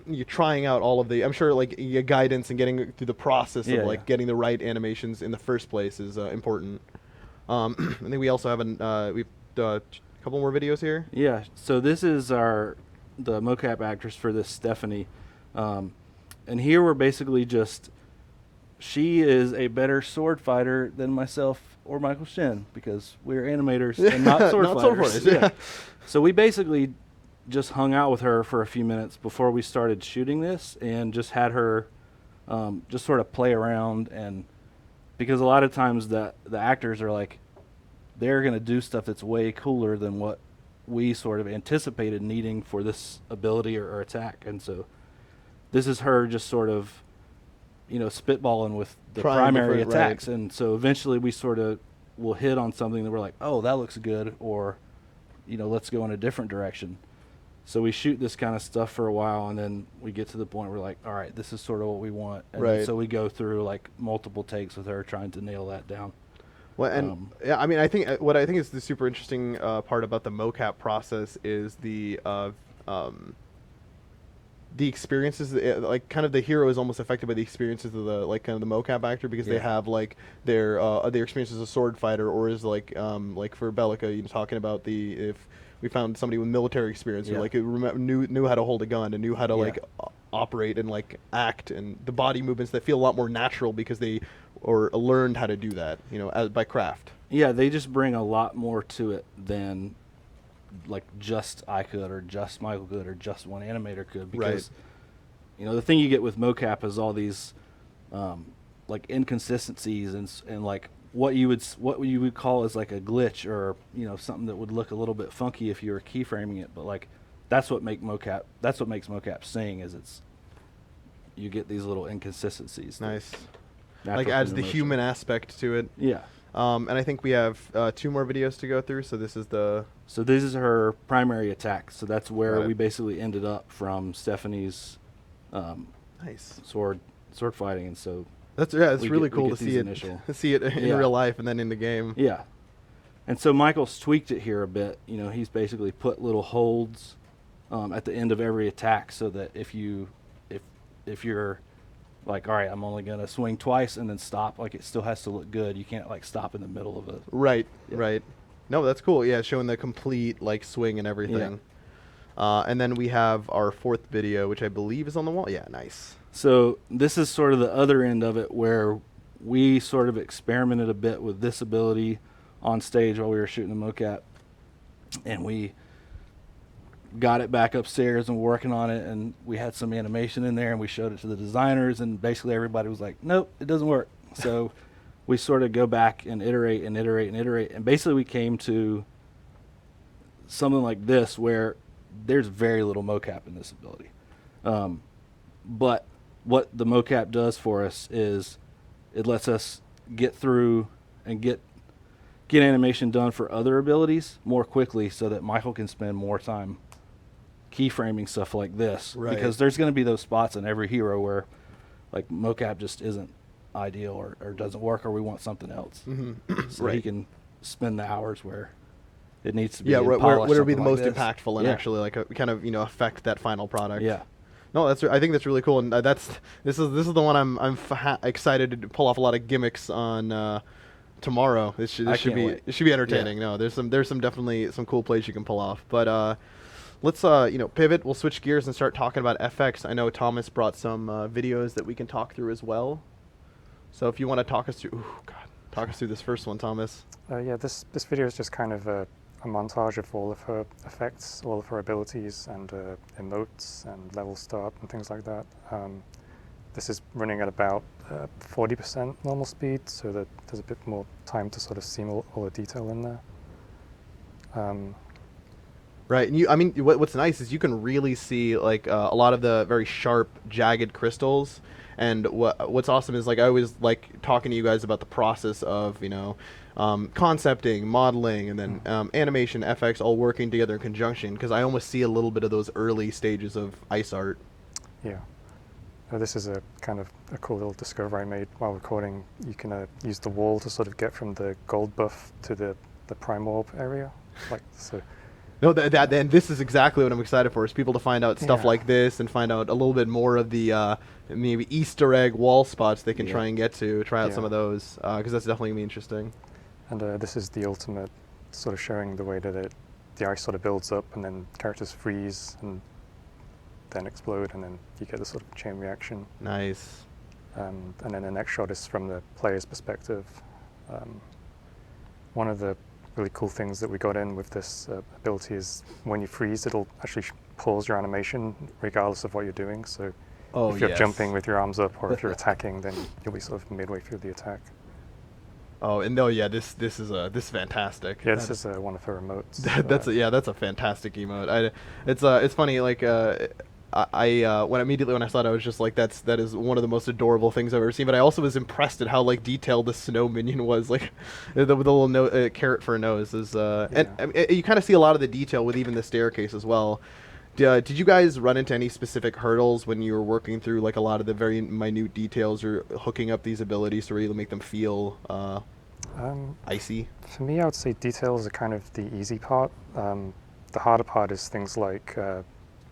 you're trying out all of the. I'm sure like your guidance and getting through the process Yeah, of like yeah. getting the right animations in the first place is important. I think we also have we've a couple more videos here. Yeah, so this is the mocap actress for this Stephanie, and here we're basically she is a better sword fighter than myself or Michael Shin, because we're animators and not sword Not sword fighters. fighters, yeah. So we basically just hung out with her for a few minutes before we started shooting this, and just had her just sort of play around, and because a lot of times the actors are like, they're going to do stuff that's way cooler than what we sort of anticipated needing for this ability or attack. And so this is her just sort of, spitballing with the Trying primary different- right. attacks. And so eventually we sort of will hit on something that we're like, oh, that looks good, or, let's go in a different direction. So we shoot this kind of stuff for a while, and then we get to the point where we're like, all right, this is sort of what we want. And then Right. so we go through like multiple takes with her trying to nail that down. Well, and yeah, I mean, I think what I think is the super interesting part about the mocap process is the experiences. Like, kind of the hero is almost affected by the experiences of the kind of the mocap actor, because they Yeah. have like their experience as a sword fighter, or is like for Bellica, talking about if we found somebody with military experience, Yeah. who like knew how to hold a gun and knew how to Yeah. like operate and like act, and the body movements that feel a lot more natural because they learned how to do that, by craft. Yeah, they just bring a lot more to it than like just I could, or just Michael could, or just one animator could, because the thing you get with mocap is all these like inconsistencies and like what you would call as like a glitch, or something that would look a little bit funky if you were keyframing it, but like that's what makes mocap sing, is you get these little inconsistencies. that Nice. natural Like adds human the motion. human aspect to it. Yeah. And I think we have 2 more videos to go through. So this is So this is her primary attack. So that's where Right. we basically ended up from Stephanie's nice. sword fighting, and so It's we really get- we cool get to these see initial- it see it in Yeah. real life and then in the game. yeah. And so Michael's tweaked it here a bit. He's basically put little holds at the end of every attack, so that if you're like, all right, I'm only gonna swing twice and then stop, like it still has to look good. You can't like stop in the middle of it. Right. Yeah. Right. No, that's cool. Yeah, showing the complete like swing and everything. And then we have our 4th video, which I believe is on the wall. Yeah, nice. So this is sort of the other end of it, where we sort of experimented a bit with this ability on stage while we were shooting the mocap, and we got it back upstairs and working on it, and we had some animation in there, and we showed it to the designers, and basically everybody was like, nope, it doesn't work. So we sort of go back and iterate and iterate and iterate, and basically we came to something like this, where there's very little mocap in this ability. But what the mocap does for us is it lets us get through and get animation done for other abilities more quickly, so that Michael can spend more time keyframing stuff like this. Right. Because there's going to be those spots in every hero where like mocap just isn't ideal, or doesn't work, or we want something else. So he Right. can spend the hours where it needs to be. Yeah, and where polish would it be the something most like this. impactful and Yeah. actually like kind of affect that final product? Yeah. No, I think that's really cool, and this is the one I'm excited to pull off a lot of gimmicks on tomorrow. This should I can't be wait. it should be entertaining. No, there's some definitely some cool plays you can pull off. But let's pivot. We'll switch gears and start talking about FX. I know Thomas brought some videos that we can talk through as well. So if you want to talk us through, talk us through this first one, Thomas. Yeah, this video is just kind of a montage of all of her effects, all of her abilities, and emotes and level start and things like that. This is running at about 40% normal speed, so that there's a bit more time to sort of see all the detail in there. Right, and I mean, what's nice is you can really see like a lot of the very sharp, jagged crystals. And what's awesome is like I always like talking to you guys about the process of concepting, modeling, and then animation, FX, all working together in conjunction. Because I almost see a little bit of those early stages of ice art. Yeah. This is a kind of a cool little discovery I made while recording. You can use the wall to sort of get from the gold buff to the prime orb area, like so. No, and this is exactly what I'm excited for, is people to find out stuff Yeah. like this and find out a little bit more of the maybe Easter egg wall spots they can try and get to, try out some Yeah. of those, because that's definitely going to be interesting. And this is the ultimate sort of showing the way that the ice sort of builds up and then characters freeze and then explode, and then you get this sort of chain reaction. Nice. And then the next shot is from the player's perspective. One of the really cool things that we got in with this ability is when you freeze, it'll actually pause your animation regardless of what you're doing. So if you're jumping with your arms up, or if you're attacking, then you'll be sort of midway through the attack. Oh, and no, yeah, this is fantastic. Yeah, this is one of her emotes. That's a fantastic emote. It's funny, like when I saw it, I was just like, that is one of the most adorable things I've ever seen. But I also was impressed at how like detailed the snow minion was, like with the little carrot for a nose is, and you kind of see a lot of the detail with even the staircase as well. Did you guys run into any specific hurdles when you were working through like a lot of the very minute details or hooking up these abilities to really make them feel icy? For me, I would say details are kind of the easy part. The harder part is things like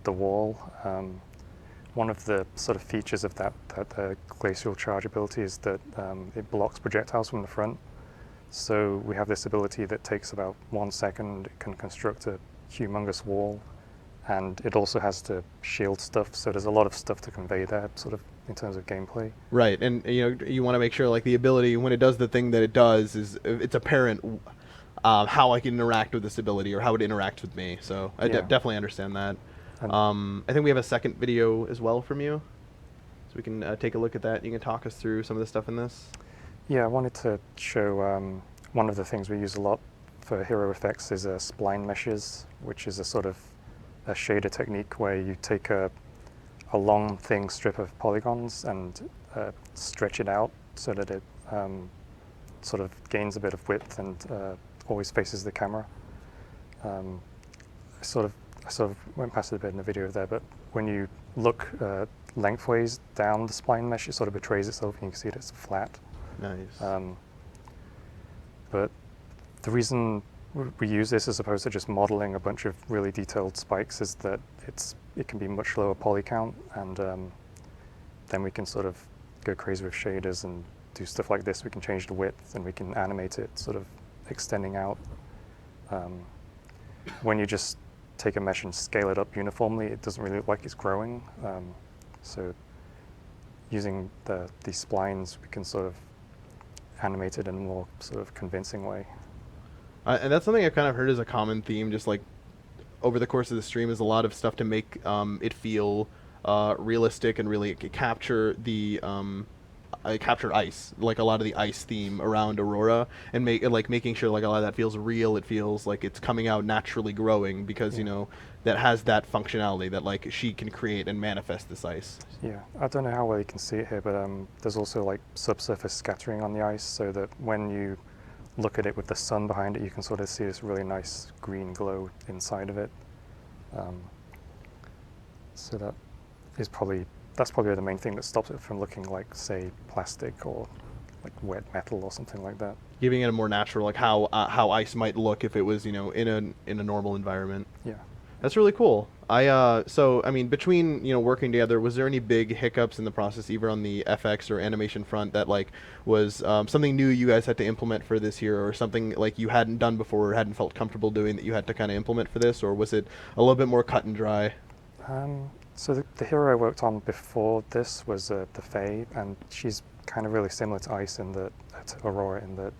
the wall. One of the sort of features of that glacial charge ability is that it blocks projectiles from the front. So we have this ability that takes about 1 second. It can construct a humongous wall, and it also has to shield stuff. So there's a lot of stuff to convey there, sort of in terms of gameplay. Right, and you want to make sure like the ability, when it does the thing that it does, is it's apparent how I can interact with this ability or how it interacts with me. So I definitely understand that. I think we have a second video as well from you, so we can take a look at that. You can talk us through some of the stuff in this. Yeah, I wanted to show one of the things we use a lot for hero effects is spline meshes, which is a sort of a shader technique where you take a long, thin strip of polygons and stretch it out so that it sort of gains a bit of width and always faces the camera. I sort of went past it a bit in the video there, but when you look lengthways down the spline mesh, it sort of betrays itself, and you can see that it's flat. Nice. But the reason we use this as opposed to just modeling a bunch of really detailed spikes is that it can be much lower poly count, and then we can sort of go crazy with shaders and do stuff like this. We can change the width, and we can animate it sort of extending out. When you just take a mesh and scale it up uniformly, it doesn't really look like it's growing. So using these splines, we can sort of animate it in a more sort of convincing way. And that's something I've kind of heard as a common theme, just like over the course of the stream, is a lot of stuff to make it feel realistic and really capture the capture ice, like a lot of the ice theme around Aurora, and making sure like a lot of that feels real. It feels like it's coming out naturally growing because that has that functionality that like she can create and manifest this ice. Yeah, I don't know how well you can see it here, but there's also like subsurface scattering on the ice, so that when you look at it with the sun behind it, you can sort of see this really nice green glow inside of it. So that's probably the main thing that stops it from looking like, say, plastic or like wet metal or something like that. Giving it a more natural, like how ice might look if it was in a normal environment. Yeah. That's really cool. So I mean, between working together, was there any big hiccups in the process, either on the FX or animation front, that like was something new you guys had to implement for this year, or something like you hadn't done before or hadn't felt comfortable doing that you had to kind of implement for this, or was it a little bit more cut and dry? So the hero I worked on before this was the Fae, and she's kind of really similar to Ice to Aurora in that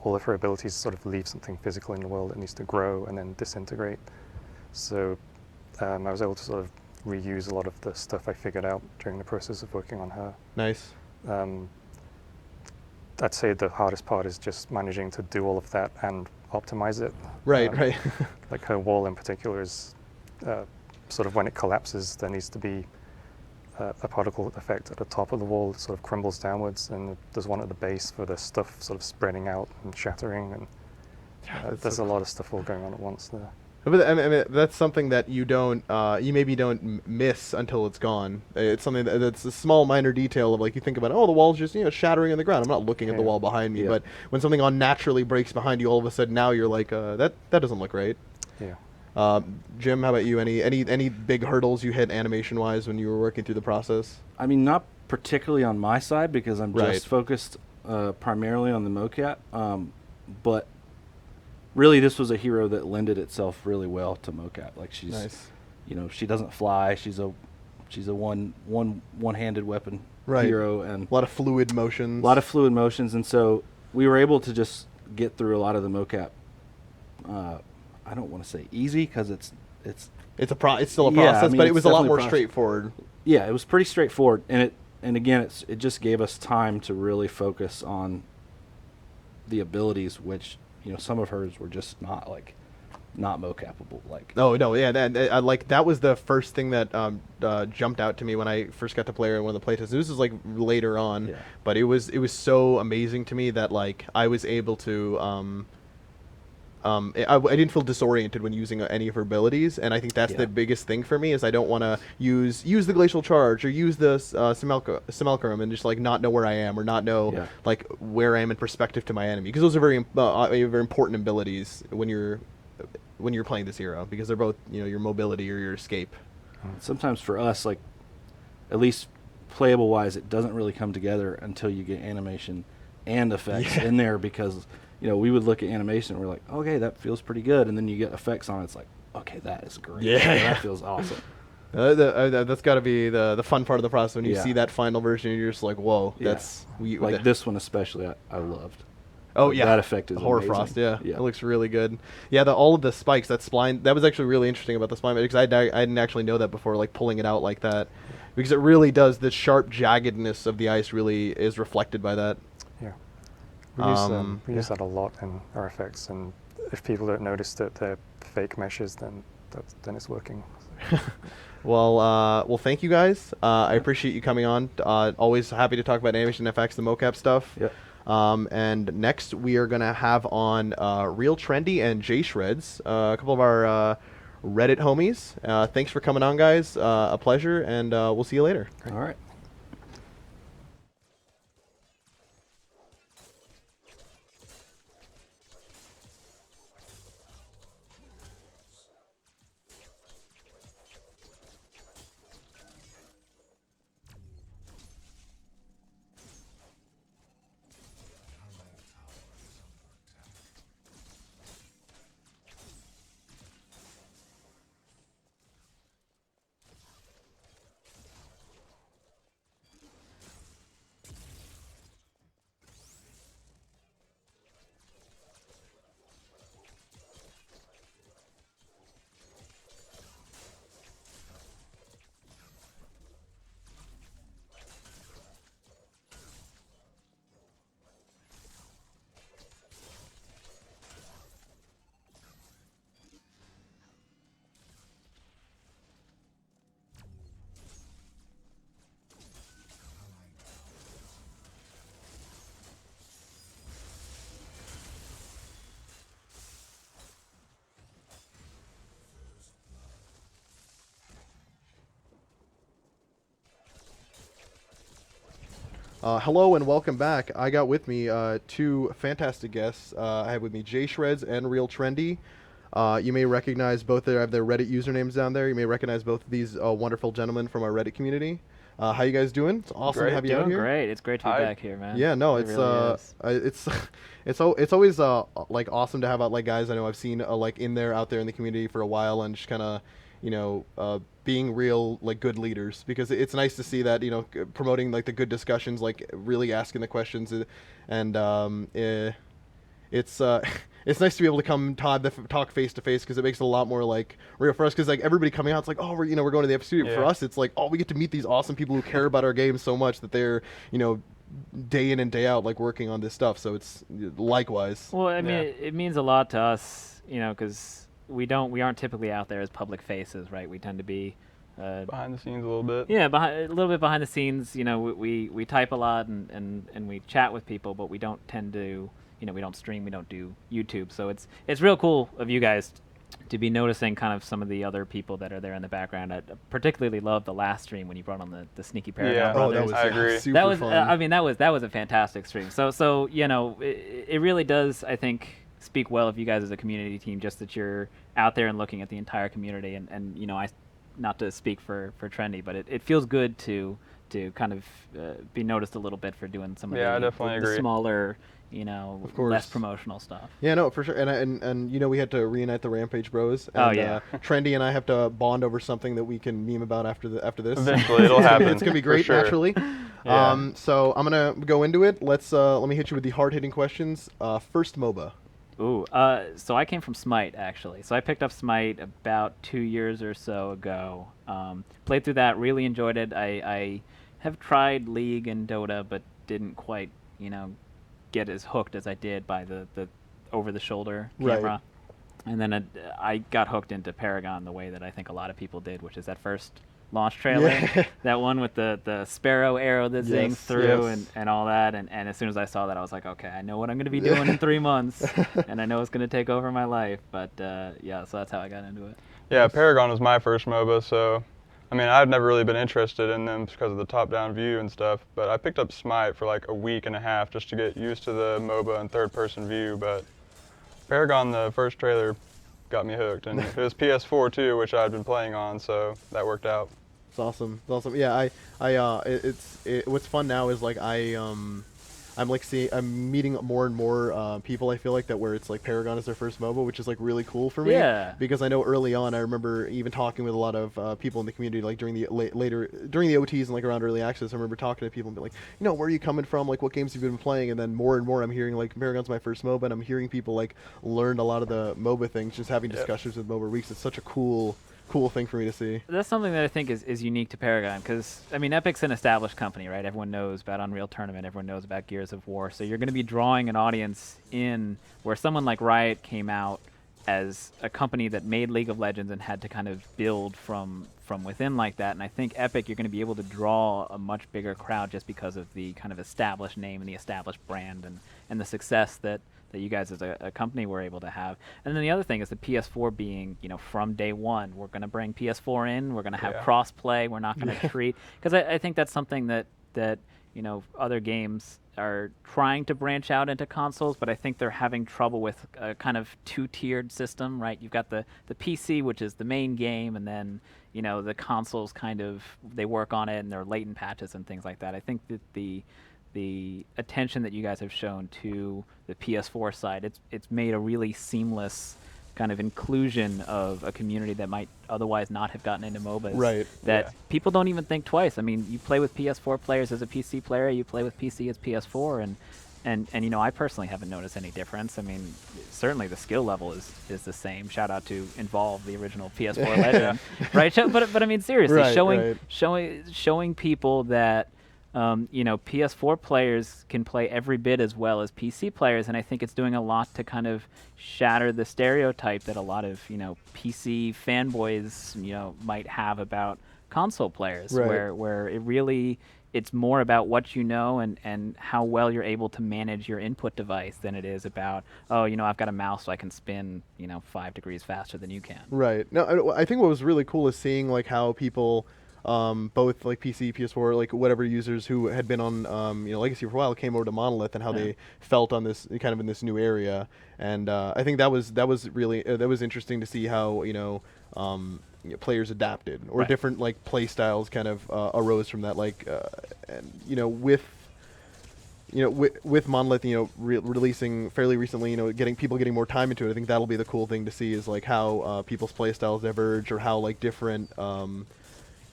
all of her abilities sort of leave something physical in the world that needs to grow and then disintegrate. So I was able to sort of reuse a lot of the stuff I figured out during the process of working on her. Nice. I'd say the hardest part is just managing to do all of that and optimize it. Right, right. Like her wall in particular is sort of when it collapses, there needs to be a particle effect at the top of the wall that sort of crumbles downwards, and there's one at the base for the stuff sort of spreading out and shattering, and there's a lot of stuff all going on at once there. But I mean, that's something that you don't, you maybe don't miss until it's gone. It's something that's a small, minor detail of like you think about, oh, the wall's just shattering on the ground. I'm not looking at the wall behind me, but when something unnaturally breaks behind you, all of a sudden now you're like, that doesn't look right. Yeah. Jim, how about you? Any big hurdles you hit animation-wise when you were working through the process? I mean, not particularly on my side because I'm Right. just focused primarily on the mocap, but really this was a hero that lended itself really well to mocap. Like she's, Nice. She doesn't fly. She's a one-handed weapon Right. hero, and A lot of fluid motions. a lot of fluid motions, and so we were able to just get through a lot of the mocap. I don't want to say easy because it's It's still a Yeah, I process, mean, but it it's was a lot definitely a more process. straightforward. yeah, it was pretty straightforward, and again it just gave us time to really focus on the abilities, which some of hers were just not mocapable. Like Oh no, yeah, that was the first thing that jumped out to me when I first got to play her in one of the playtests. This was like later on, Yeah. but it was so amazing to me that like I was able to I didn't feel disoriented when using any of her abilities, and I think that's the biggest thing for me is I don't want to use the glacial charge or use the Simulacrum and just like not know where I am or not know like where I am in perspective to my enemy, because those are very important abilities when you're playing this hero, because they're both your mobility or your escape. sometimes for us, like at least playable wise, it doesn't really come together until you get animation and effects in there, because we would look at animation and we're like, okay, that feels pretty good, and then you get effects on it, it's like, okay, that is great. That feels awesome. That's got to be the fun part of the process when you Yeah. see that final version. You're just like, whoa, that's Like this one especially, I loved. Oh Like, yeah, that effect is Horror amazing. Frost. Yeah, it looks really good. Yeah, all of the spikes, that spline, that was actually really interesting about the spline, because I didn't actually know that before, like pulling it out like that, because it really does. The sharp jaggedness of the ice really is reflected by that. Yeah. We use that a lot in our effects, and if people don't notice that they're fake meshes, then it's working. Well, thank you guys. I appreciate you coming on. Always happy to talk about animation FX, the mocap stuff. Yep. And next we are gonna have on Real Trendy and J Shreds, a couple of our Reddit homies. Thanks for coming on, guys. A pleasure, and we'll see you later. All right. Hello and welcome back. I got with me two fantastic guests. I have with me J Shreds and Real Trendy. You may recognize both. I have their Reddit usernames down there. You may recognize both of these wonderful gentlemen from our Reddit community. How you guys doing? It's awesome to have you out Doing here. great. It's great to be back here, man. Yeah, no, It it's really is. it's always like awesome to have out like guys I know I've seen like out there in the community for a while, and just kind of being real like good leaders, because it's nice to see that promoting like the good discussions, like really asking the questions, and it's it's nice to be able to come talk face to face, because it makes it a lot more like real for us, because like everybody coming out, it's like, oh, we're going to the studio. For us, it's like, oh, we get to meet these awesome people who care about our game so much that they're day in and day out like working on this stuff. So it's likewise. Well, I mean, it means a lot to us, you know, because we aren't typically out there as public faces, right? We tend to be behind the scenes a little bit. Yeah, a little bit behind the scenes. You know, we type a lot and we chat with people, but we don't tend to, you know, we don't stream, we don't do YouTube. So it's real cool of you guys to be noticing kind of some of the other people that are there in the background. I particularly love the last stream when you brought on the Sneaky Paragon Brothers. I agree. Super That was, fun. I mean, that was a fantastic stream. So you know, it really does, I think, speak well of you guys as a community team, just that you're out there and looking at the entire community. And you know, not to speak for Trendy, but it feels good to kind of be noticed a little bit for doing some of I definitely the agree. smaller, you know, Of course. less promotional stuff. Yeah, no, for sure. And you know, we had to reunite the Rampage Bros. And, Trendy and I have to bond over something that we can meme about after this. Eventually, it'll happen. It's gonna be for great, sure. naturally. Yeah. So I'm gonna go into it. Let me hit you with the hard-hitting questions. First MOBA. Ooh, so I came from Smite, actually. So I picked up Smite about 2 years or so ago. Played through that, really enjoyed it. I have tried League and Dota, but didn't quite, you know, get as hooked as I did by the over-the-shoulder camera. Right. And then I got hooked into Paragon the way that I think a lot of people did, which is that first launch trailer, that one with the sparrow arrow that zings through and all that. And as soon as I saw that, I was like, okay, I know what I'm going to be doing in 3 months, and I know it's going to take over my life. But yeah, so that's how I got into it. Yeah, Paragon was my first MOBA, so I mean, I've never really been interested in them because of the top-down view and stuff, but I picked up Smite for like a week and a half just to get used to the MOBA and third-person view, but Paragon, the first trailer, got me hooked, and it was PS4 too, which I'd been playing on, so that worked out. It's awesome. It's awesome. Yeah, what's fun now is like I'm meeting more and more people. I feel like that where it's like Paragon is their first MOBA, which is like really cool for me. Yeah. Because I know early on, I remember even talking with a lot of people in the community, like during the during the OTs and like around early access. I remember talking to people and being like, you know, where are you coming from? Like, what games have you been playing? And then more and more, I'm hearing like Paragon's my first MOBA, and I'm hearing people like learn a lot of the MOBA things, just having discussions with MOBA Weeks. It's such a cool thing for me to see. That's something that I think is unique to Paragon, because I mean, Epic's an established company, right? Everyone knows about Unreal Tournament, everyone knows about Gears of War, so you're going to be drawing an audience in where someone like Riot came out as a company that made League of Legends and had to kind of build from within like that. And I think Epic, you're going to be able to draw a much bigger crowd just because of the kind of established name and the established brand and the success that you guys as a company were able to have. And then the other thing is the PS4 being, you know, from day one, we're going to bring PS4 in, we're going to have cross-play, we're not going to treat, because I think that's something that, you know, other games are trying to branch out into consoles, but I think they're having trouble with a kind of two-tiered system, right? You've got the PC, which is the main game, and then, you know, the consoles kind of, they work on it and they're latent patches and things like that. I think that the attention that you guys have shown to the PS4 side, it's made a really seamless kind of inclusion of a community that might otherwise not have gotten into MOBAs. Right. That people don't even think twice. I mean, you play with PS4 players as a PC player, you play with PC as PS4, and you know, I personally haven't noticed any difference. I mean, certainly the skill level is the same. Shout out to Involve, the original PS4 legend, right? But I mean, seriously, showing people that you know, PS4 players can play every bit as well as PC players, and I think it's doing a lot to kind of shatter the stereotype that a lot of, you know, PC fanboys, you know, might have about console players, where it's more about what you know and how well you're able to manage your input device than it is about, oh, you know, I've got a mouse so I can spin, you know, 5 degrees faster than you can. Right. No, I think what was really cool is seeing like how people, both like PC, PS4, like whatever users who had been on you know, Legacy for a while came over to Monolith, and how they felt on this kind of in this new area. And I think that was really that was interesting to see how, you know, players adapted, or different like play styles kind of arose from that. Like and you know, with Monolith, you know, releasing fairly recently, you know, getting more time into it. I think that'll be the cool thing to see, is like how people's play styles diverge, or how like different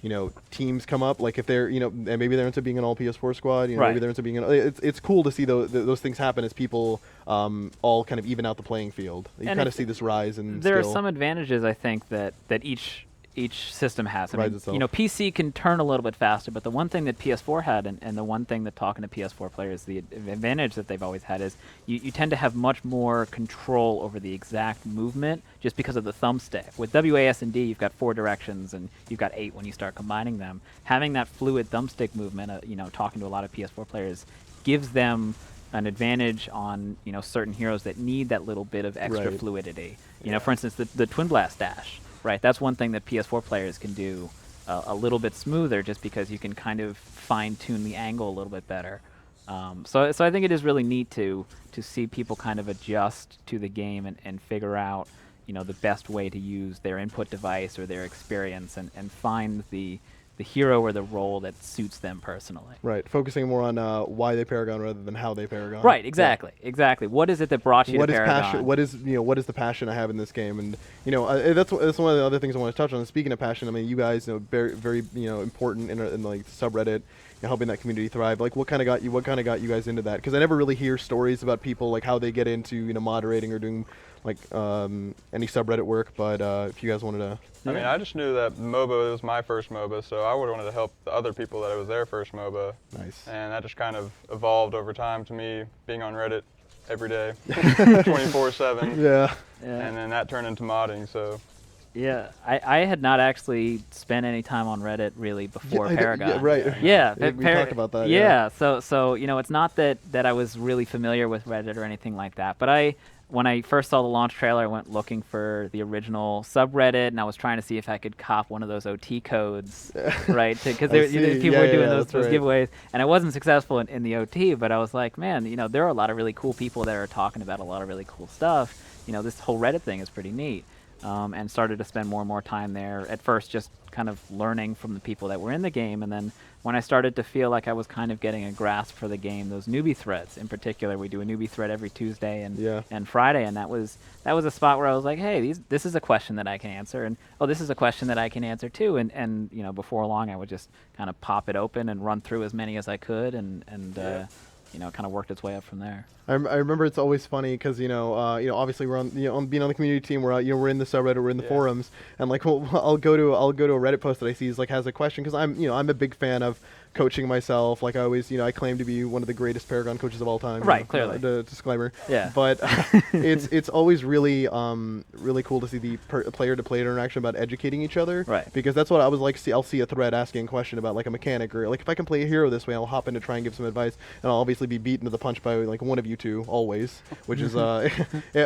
you know, teams come up, like if they're, you know, and maybe they're into being an all PS4 squad, you know, maybe they're into being it's cool to see those things happen as people all kind of even out the playing field. You kind of see this rise in there skill. are some advantages, I think, that each system has. I Rides mean, itself. you know, PC can turn a little bit faster, but the one thing that PS4 had, and the one thing that talking to PS4 players, the advantage that they've always had is you tend to have much more control over the exact movement just because of the thumbstick. With WASD, you've got 4 directions, and you've got 8 when you start combining them. Having that fluid thumbstick movement, you know, talking to a lot of PS4 players, gives them an advantage on, you know, certain heroes that need that little bit of extra Right. fluidity. You know, for instance, the Twin Blast dash. Right, that's one thing that PS4 players can do a little bit smoother, just because you can kind of fine-tune the angle a little bit better. So I think it is really neat to see people kind of adjust to the game and figure out, you know, the best way to use their input device or their experience, and find the hero or the role that suits them personally. Right, focusing more on why they Paragon rather than how they Paragon. Right, exactly. What is it that brought you What to is Paragon? passion? What is the passion I have in this game? And you know, that's one of the other things I want to touch on. Speaking of passion, I mean, you guys, you know, very you know, important in like subreddit, you know, helping that community thrive. Like, what kind of got you guys into that? Because I never really hear stories about people like how they get into, you know, moderating or doing like any subreddit work. But if you guys wanted to. I mean, I just knew that MOBA was my first MOBA, so I would have wanted to help the other people that it was their first MOBA. Nice. And that just kind of evolved over time to me being on Reddit every day, 24/7. Yeah. And then that turned into modding, so. Yeah, I had not actually spent any time on Reddit really before Paragon. Yeah, right. Yeah, We talked about that. Yeah, so you know, it's not that I was really familiar with Reddit or anything like that, but when I first saw the launch trailer, I went looking for the original subreddit, and I was trying to see if I could cop one of those OT codes, right? Because people were doing those giveaways, and I wasn't successful in the OT, but I was like, man, you know, there are a lot of really cool people that are talking about a lot of really cool stuff. You know, this whole Reddit thing is pretty neat. And started to spend more and more time there. At first, just kind of learning from the people that were in the game, and then when I started to feel like I was kind of getting a grasp for the game, those newbie threads in particular, we do a newbie thread every Tuesday and Friday, and that was a spot where I was like, hey, this is a question that I can answer, and oh, this is a question that I can answer too, and you know, before long, I would just kind of pop it open and run through as many as I could, and you know, kind of worked its way up from there. I remember it's always funny because you know obviously we're on, you know, being on the community team, we're in the subreddit, we're in the forums, and like I'll go to a Reddit post that I see has a question, because I'm a big fan of coaching myself. Like I always, you know, I claim to be one of the greatest Paragon coaches of all time. Right, clearly. Disclaimer. Yeah. But it's always really cool to see the player-to-player interaction about educating each other. Right. Because that's what I was like. I'll see a thread asking a question about like a mechanic, or like if I can play a hero this way, I'll hop in to try and give some advice, and I'll obviously be beaten to the punch by like one of you two always, which is yeah.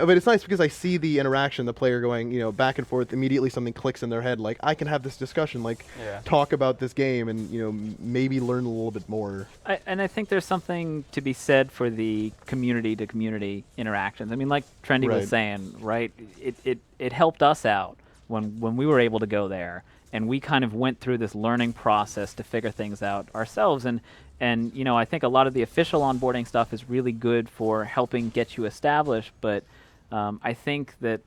But it's nice because I see the interaction, the player going, you know, back and forth. Immediately something clicks in their head, like I can have this discussion, like talk about this game, and you know, maybe learn a little bit more. And I think there's something to be said for the community-to-community interactions. I mean, like Trendy was saying, right? It helped us out when we were able to go there, and we kind of went through this learning process to figure things out ourselves. And you know, I think a lot of the official onboarding stuff is really good for helping get you established, but I think that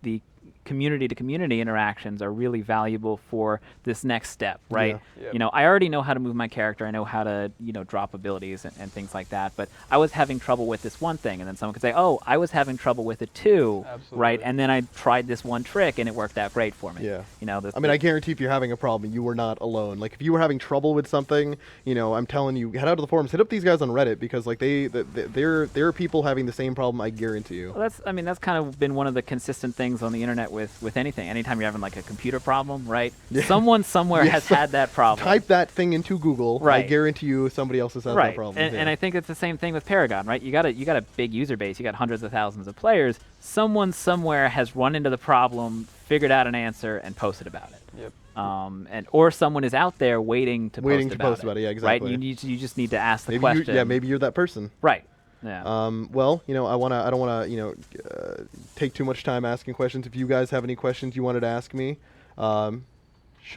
the community-to-community interactions are really valuable for this next step, right? Yeah. Yep. You know, I already know how to move my character. I know how to, you know, drop abilities and things like that. But I was having trouble with this one thing, and then someone could say, "Oh, I was having trouble with it too," right? And then I tried this one trick, and it worked out great for me. Yeah. You know, I mean, I guarantee if you're having a problem, you were not alone. Like if you were having trouble with something, you know, I'm telling you, head out to the forums, hit up these guys on Reddit, because like there are people having the same problem. I guarantee you. Well, that's kind of been one of the consistent things on the internet with anything. Anytime you're having like a computer problem, right? Yeah. Someone somewhere has had that problem. Type that thing into Google. Right. I guarantee you somebody else has had that problem. And I think it's the same thing with Paragon, right? You got a big user base. You got hundreds of thousands of players. Someone somewhere has run into the problem, figured out an answer, and posted about it. Yep. Or someone is out there waiting to post about it. Yeah, exactly. Right? You just need to ask the question. Maybe you're that person. Right. Yeah. Well, you know, I don't want to, you know, take too much time asking questions. If you guys have any questions you wanted to ask me,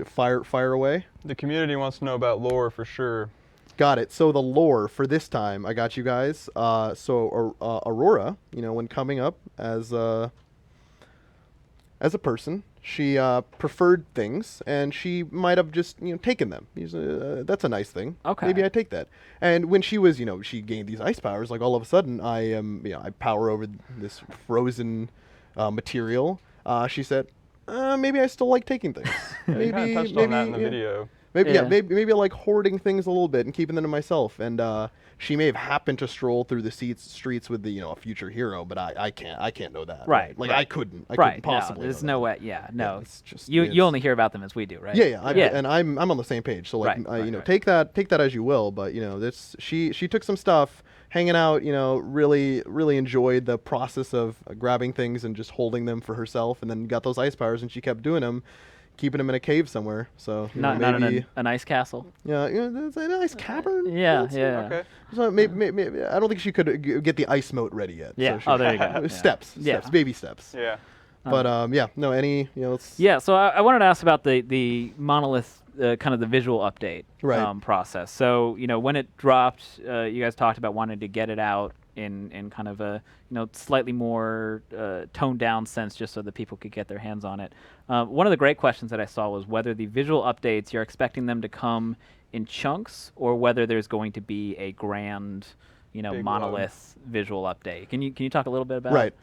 fire away. The community wants to know about lore for sure. Got it. So the lore for this time, I got you guys. So Aurora, you know, when coming up as a person, she preferred things, and she might have just, you know, taken them. That's a nice thing. Okay. Maybe I take that. And when she was, you know, she gained these ice powers, like all of a sudden I power over this frozen material. She said, Maybe I still like taking things. Yeah, you kind of touched on that in the video. Maybe Yeah. maybe I like hoarding things a little bit and keeping them to myself. And she may have happened to stroll through the streets with a future hero, but I can't know that. Right, Like right. I couldn't Right. possibly. No, there's know no that. way. Yeah. No. it's just you it's- only hear about them as we do, right? Yeah, Yeah. and I'm on the same page. So like, Right, right, right. take that as you will. But this she took some stuff, hanging out. Really enjoyed the process of grabbing things and just holding them for herself, and then got those ice powers, and she kept doing them, keeping them in a cave somewhere. So Not maybe in an ice castle. it's a nice cavern. Yeah. It's- Yeah. Okay. So maybe I don't think she could get the ice moat ready yet. Yeah. So Oh, there you go. Yeah. Steps, Yeah. baby steps. Yeah. But no, it's Yeah, so I wanted to ask about the monolith, kind of the visual update Right. process. So when it dropped, you guys talked about wanting to get it out in kind of a slightly more toned down sense, just so that people could get their hands on it. One of the great questions that I saw was whether the visual updates, you're expecting them to come in chunks, or whether there's going to be a grand Big monolith visual update. Can you talk a little bit about right.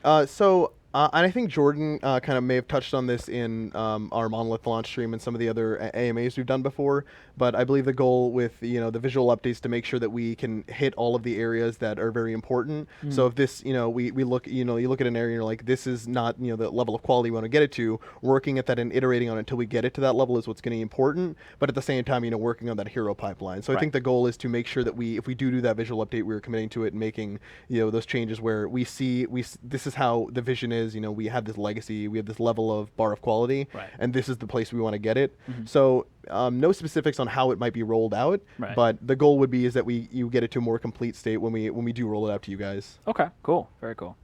And I think Jordan kind of may have touched on this in our Monolith launch stream and some of the other AMAs we've done before. But I believe the goal with the visual updates to make sure that we can hit all of the areas that are very important. So if this we look you look at an area and you're like, this is not the level of quality we want to get it to. Working at that and iterating on it until we get it to that level is what's going to be important. But at the same time, working on that hero pipeline. So I think the goal is to make sure that if we do that visual update, we're committing to it and making those changes where we see this is how the vision is. We have this legacy, we have this level of bar of quality, Right. and this is the place we want to get it. So no specifics on how it might be rolled out, Right. but the goal would be is that you get it to a more complete state when we do roll it out to you guys. Okay, cool, very cool.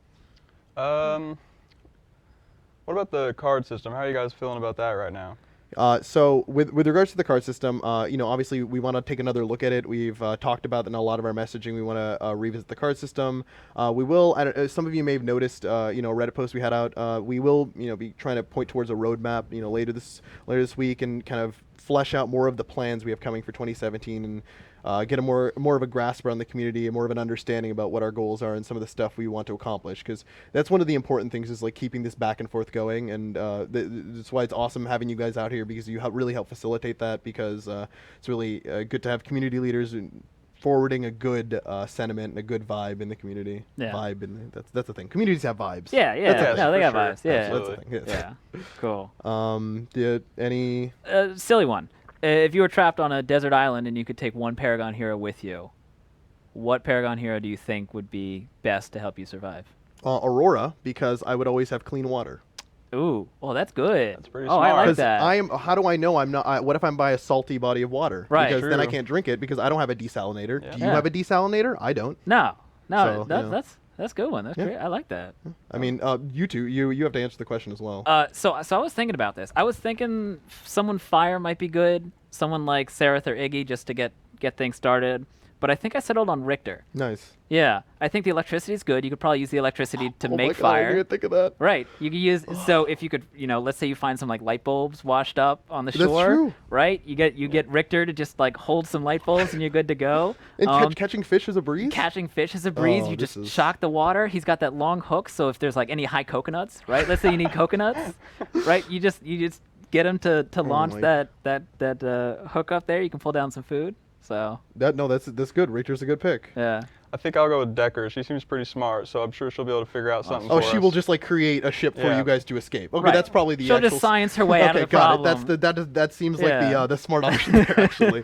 What about the card system? How are you guys feeling about that right now? So with regards to the card system, obviously we want to take another look at it. We've talked about that in a lot of our messaging. We want to revisit the card system. We will. Some of you may have noticed, a Reddit post we had out. We will, be trying to point towards a roadmap, later this week, and kind of flesh out more of the plans we have coming for 2017 and. Get a more of a grasp around the community and more of an understanding about what our goals are and some of the stuff we want to accomplish, because that's one of the important things is like keeping this back and forth going, and that's why it's awesome having you guys out here, because you really help facilitate that, because it's really good to have community leaders forwarding a good sentiment and a good vibe in the community. Yeah. Vibe, and that's the thing. Communities have vibes. Yeah, yeah, That's a no, they for got sure. vibes. Yeah, That's the thing. Yes. yeah, cool. Any Silly one. If you were trapped on a desert island and you could take one Paragon hero with you, what Paragon hero do you think would be best to help you survive? Aurora, because I would always have clean water. Ooh, well, that's good. That's pretty Oh, I smart. like Because that. how do I know I'm not? What if I'm by a salty body of water? Right. Because then I True. can't drink it because I don't have a desalinator. Yeah. Do you Yeah. have a desalinator? I don't. No, So, that's a good one. That's Yeah. great. I like that. I mean, you two, you have to answer the question as well. So I was thinking about this. I was thinking someone fire might be good. Someone like Sereth or Iggy, just to get things started. But I think I settled on Richter. Nice. Yeah, I think the electricity is good. You could probably use the electricity to Oh my make God, I fire. didn't even think of that. Right. You could use so if you could, let's say you find some like light bulbs washed up on the That's shore. true. Right. You get Richter to just like hold some light bulbs and you're good to go. And catching fish is a breeze. Catching fish is a breeze. Oh, You this just is- shock the water. He's got that long hook, so if there's like any high coconuts, right? Let's say you need coconuts, right? You just get him to launch my- that hook up there. You can pull down some food. So That's good. Richter's a good pick. yeah. I think I'll go with Decker. She seems pretty smart, so I'm sure she'll be able to figure out something Oh, for she us. will just like create a ship for Yeah. you guys to escape. Okay, Right. that's probably the. She'll actual just science her way out of the got problem. it. That seems Yeah. like the smart option there actually.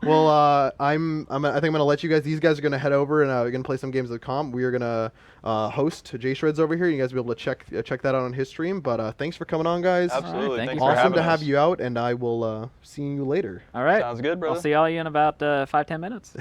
Well, I think I'm gonna let you guys. These guys are gonna head over and we're gonna play some games of comp. We are gonna host Jay Shreds over here. You guys will be able to check that out on his stream. But thanks for coming on, guys. Absolutely. Thank Thanks you for for Awesome having to have us. you out, and I will see you later. All right. Sounds good, brother. I'll see all you in about 5-10 minutes.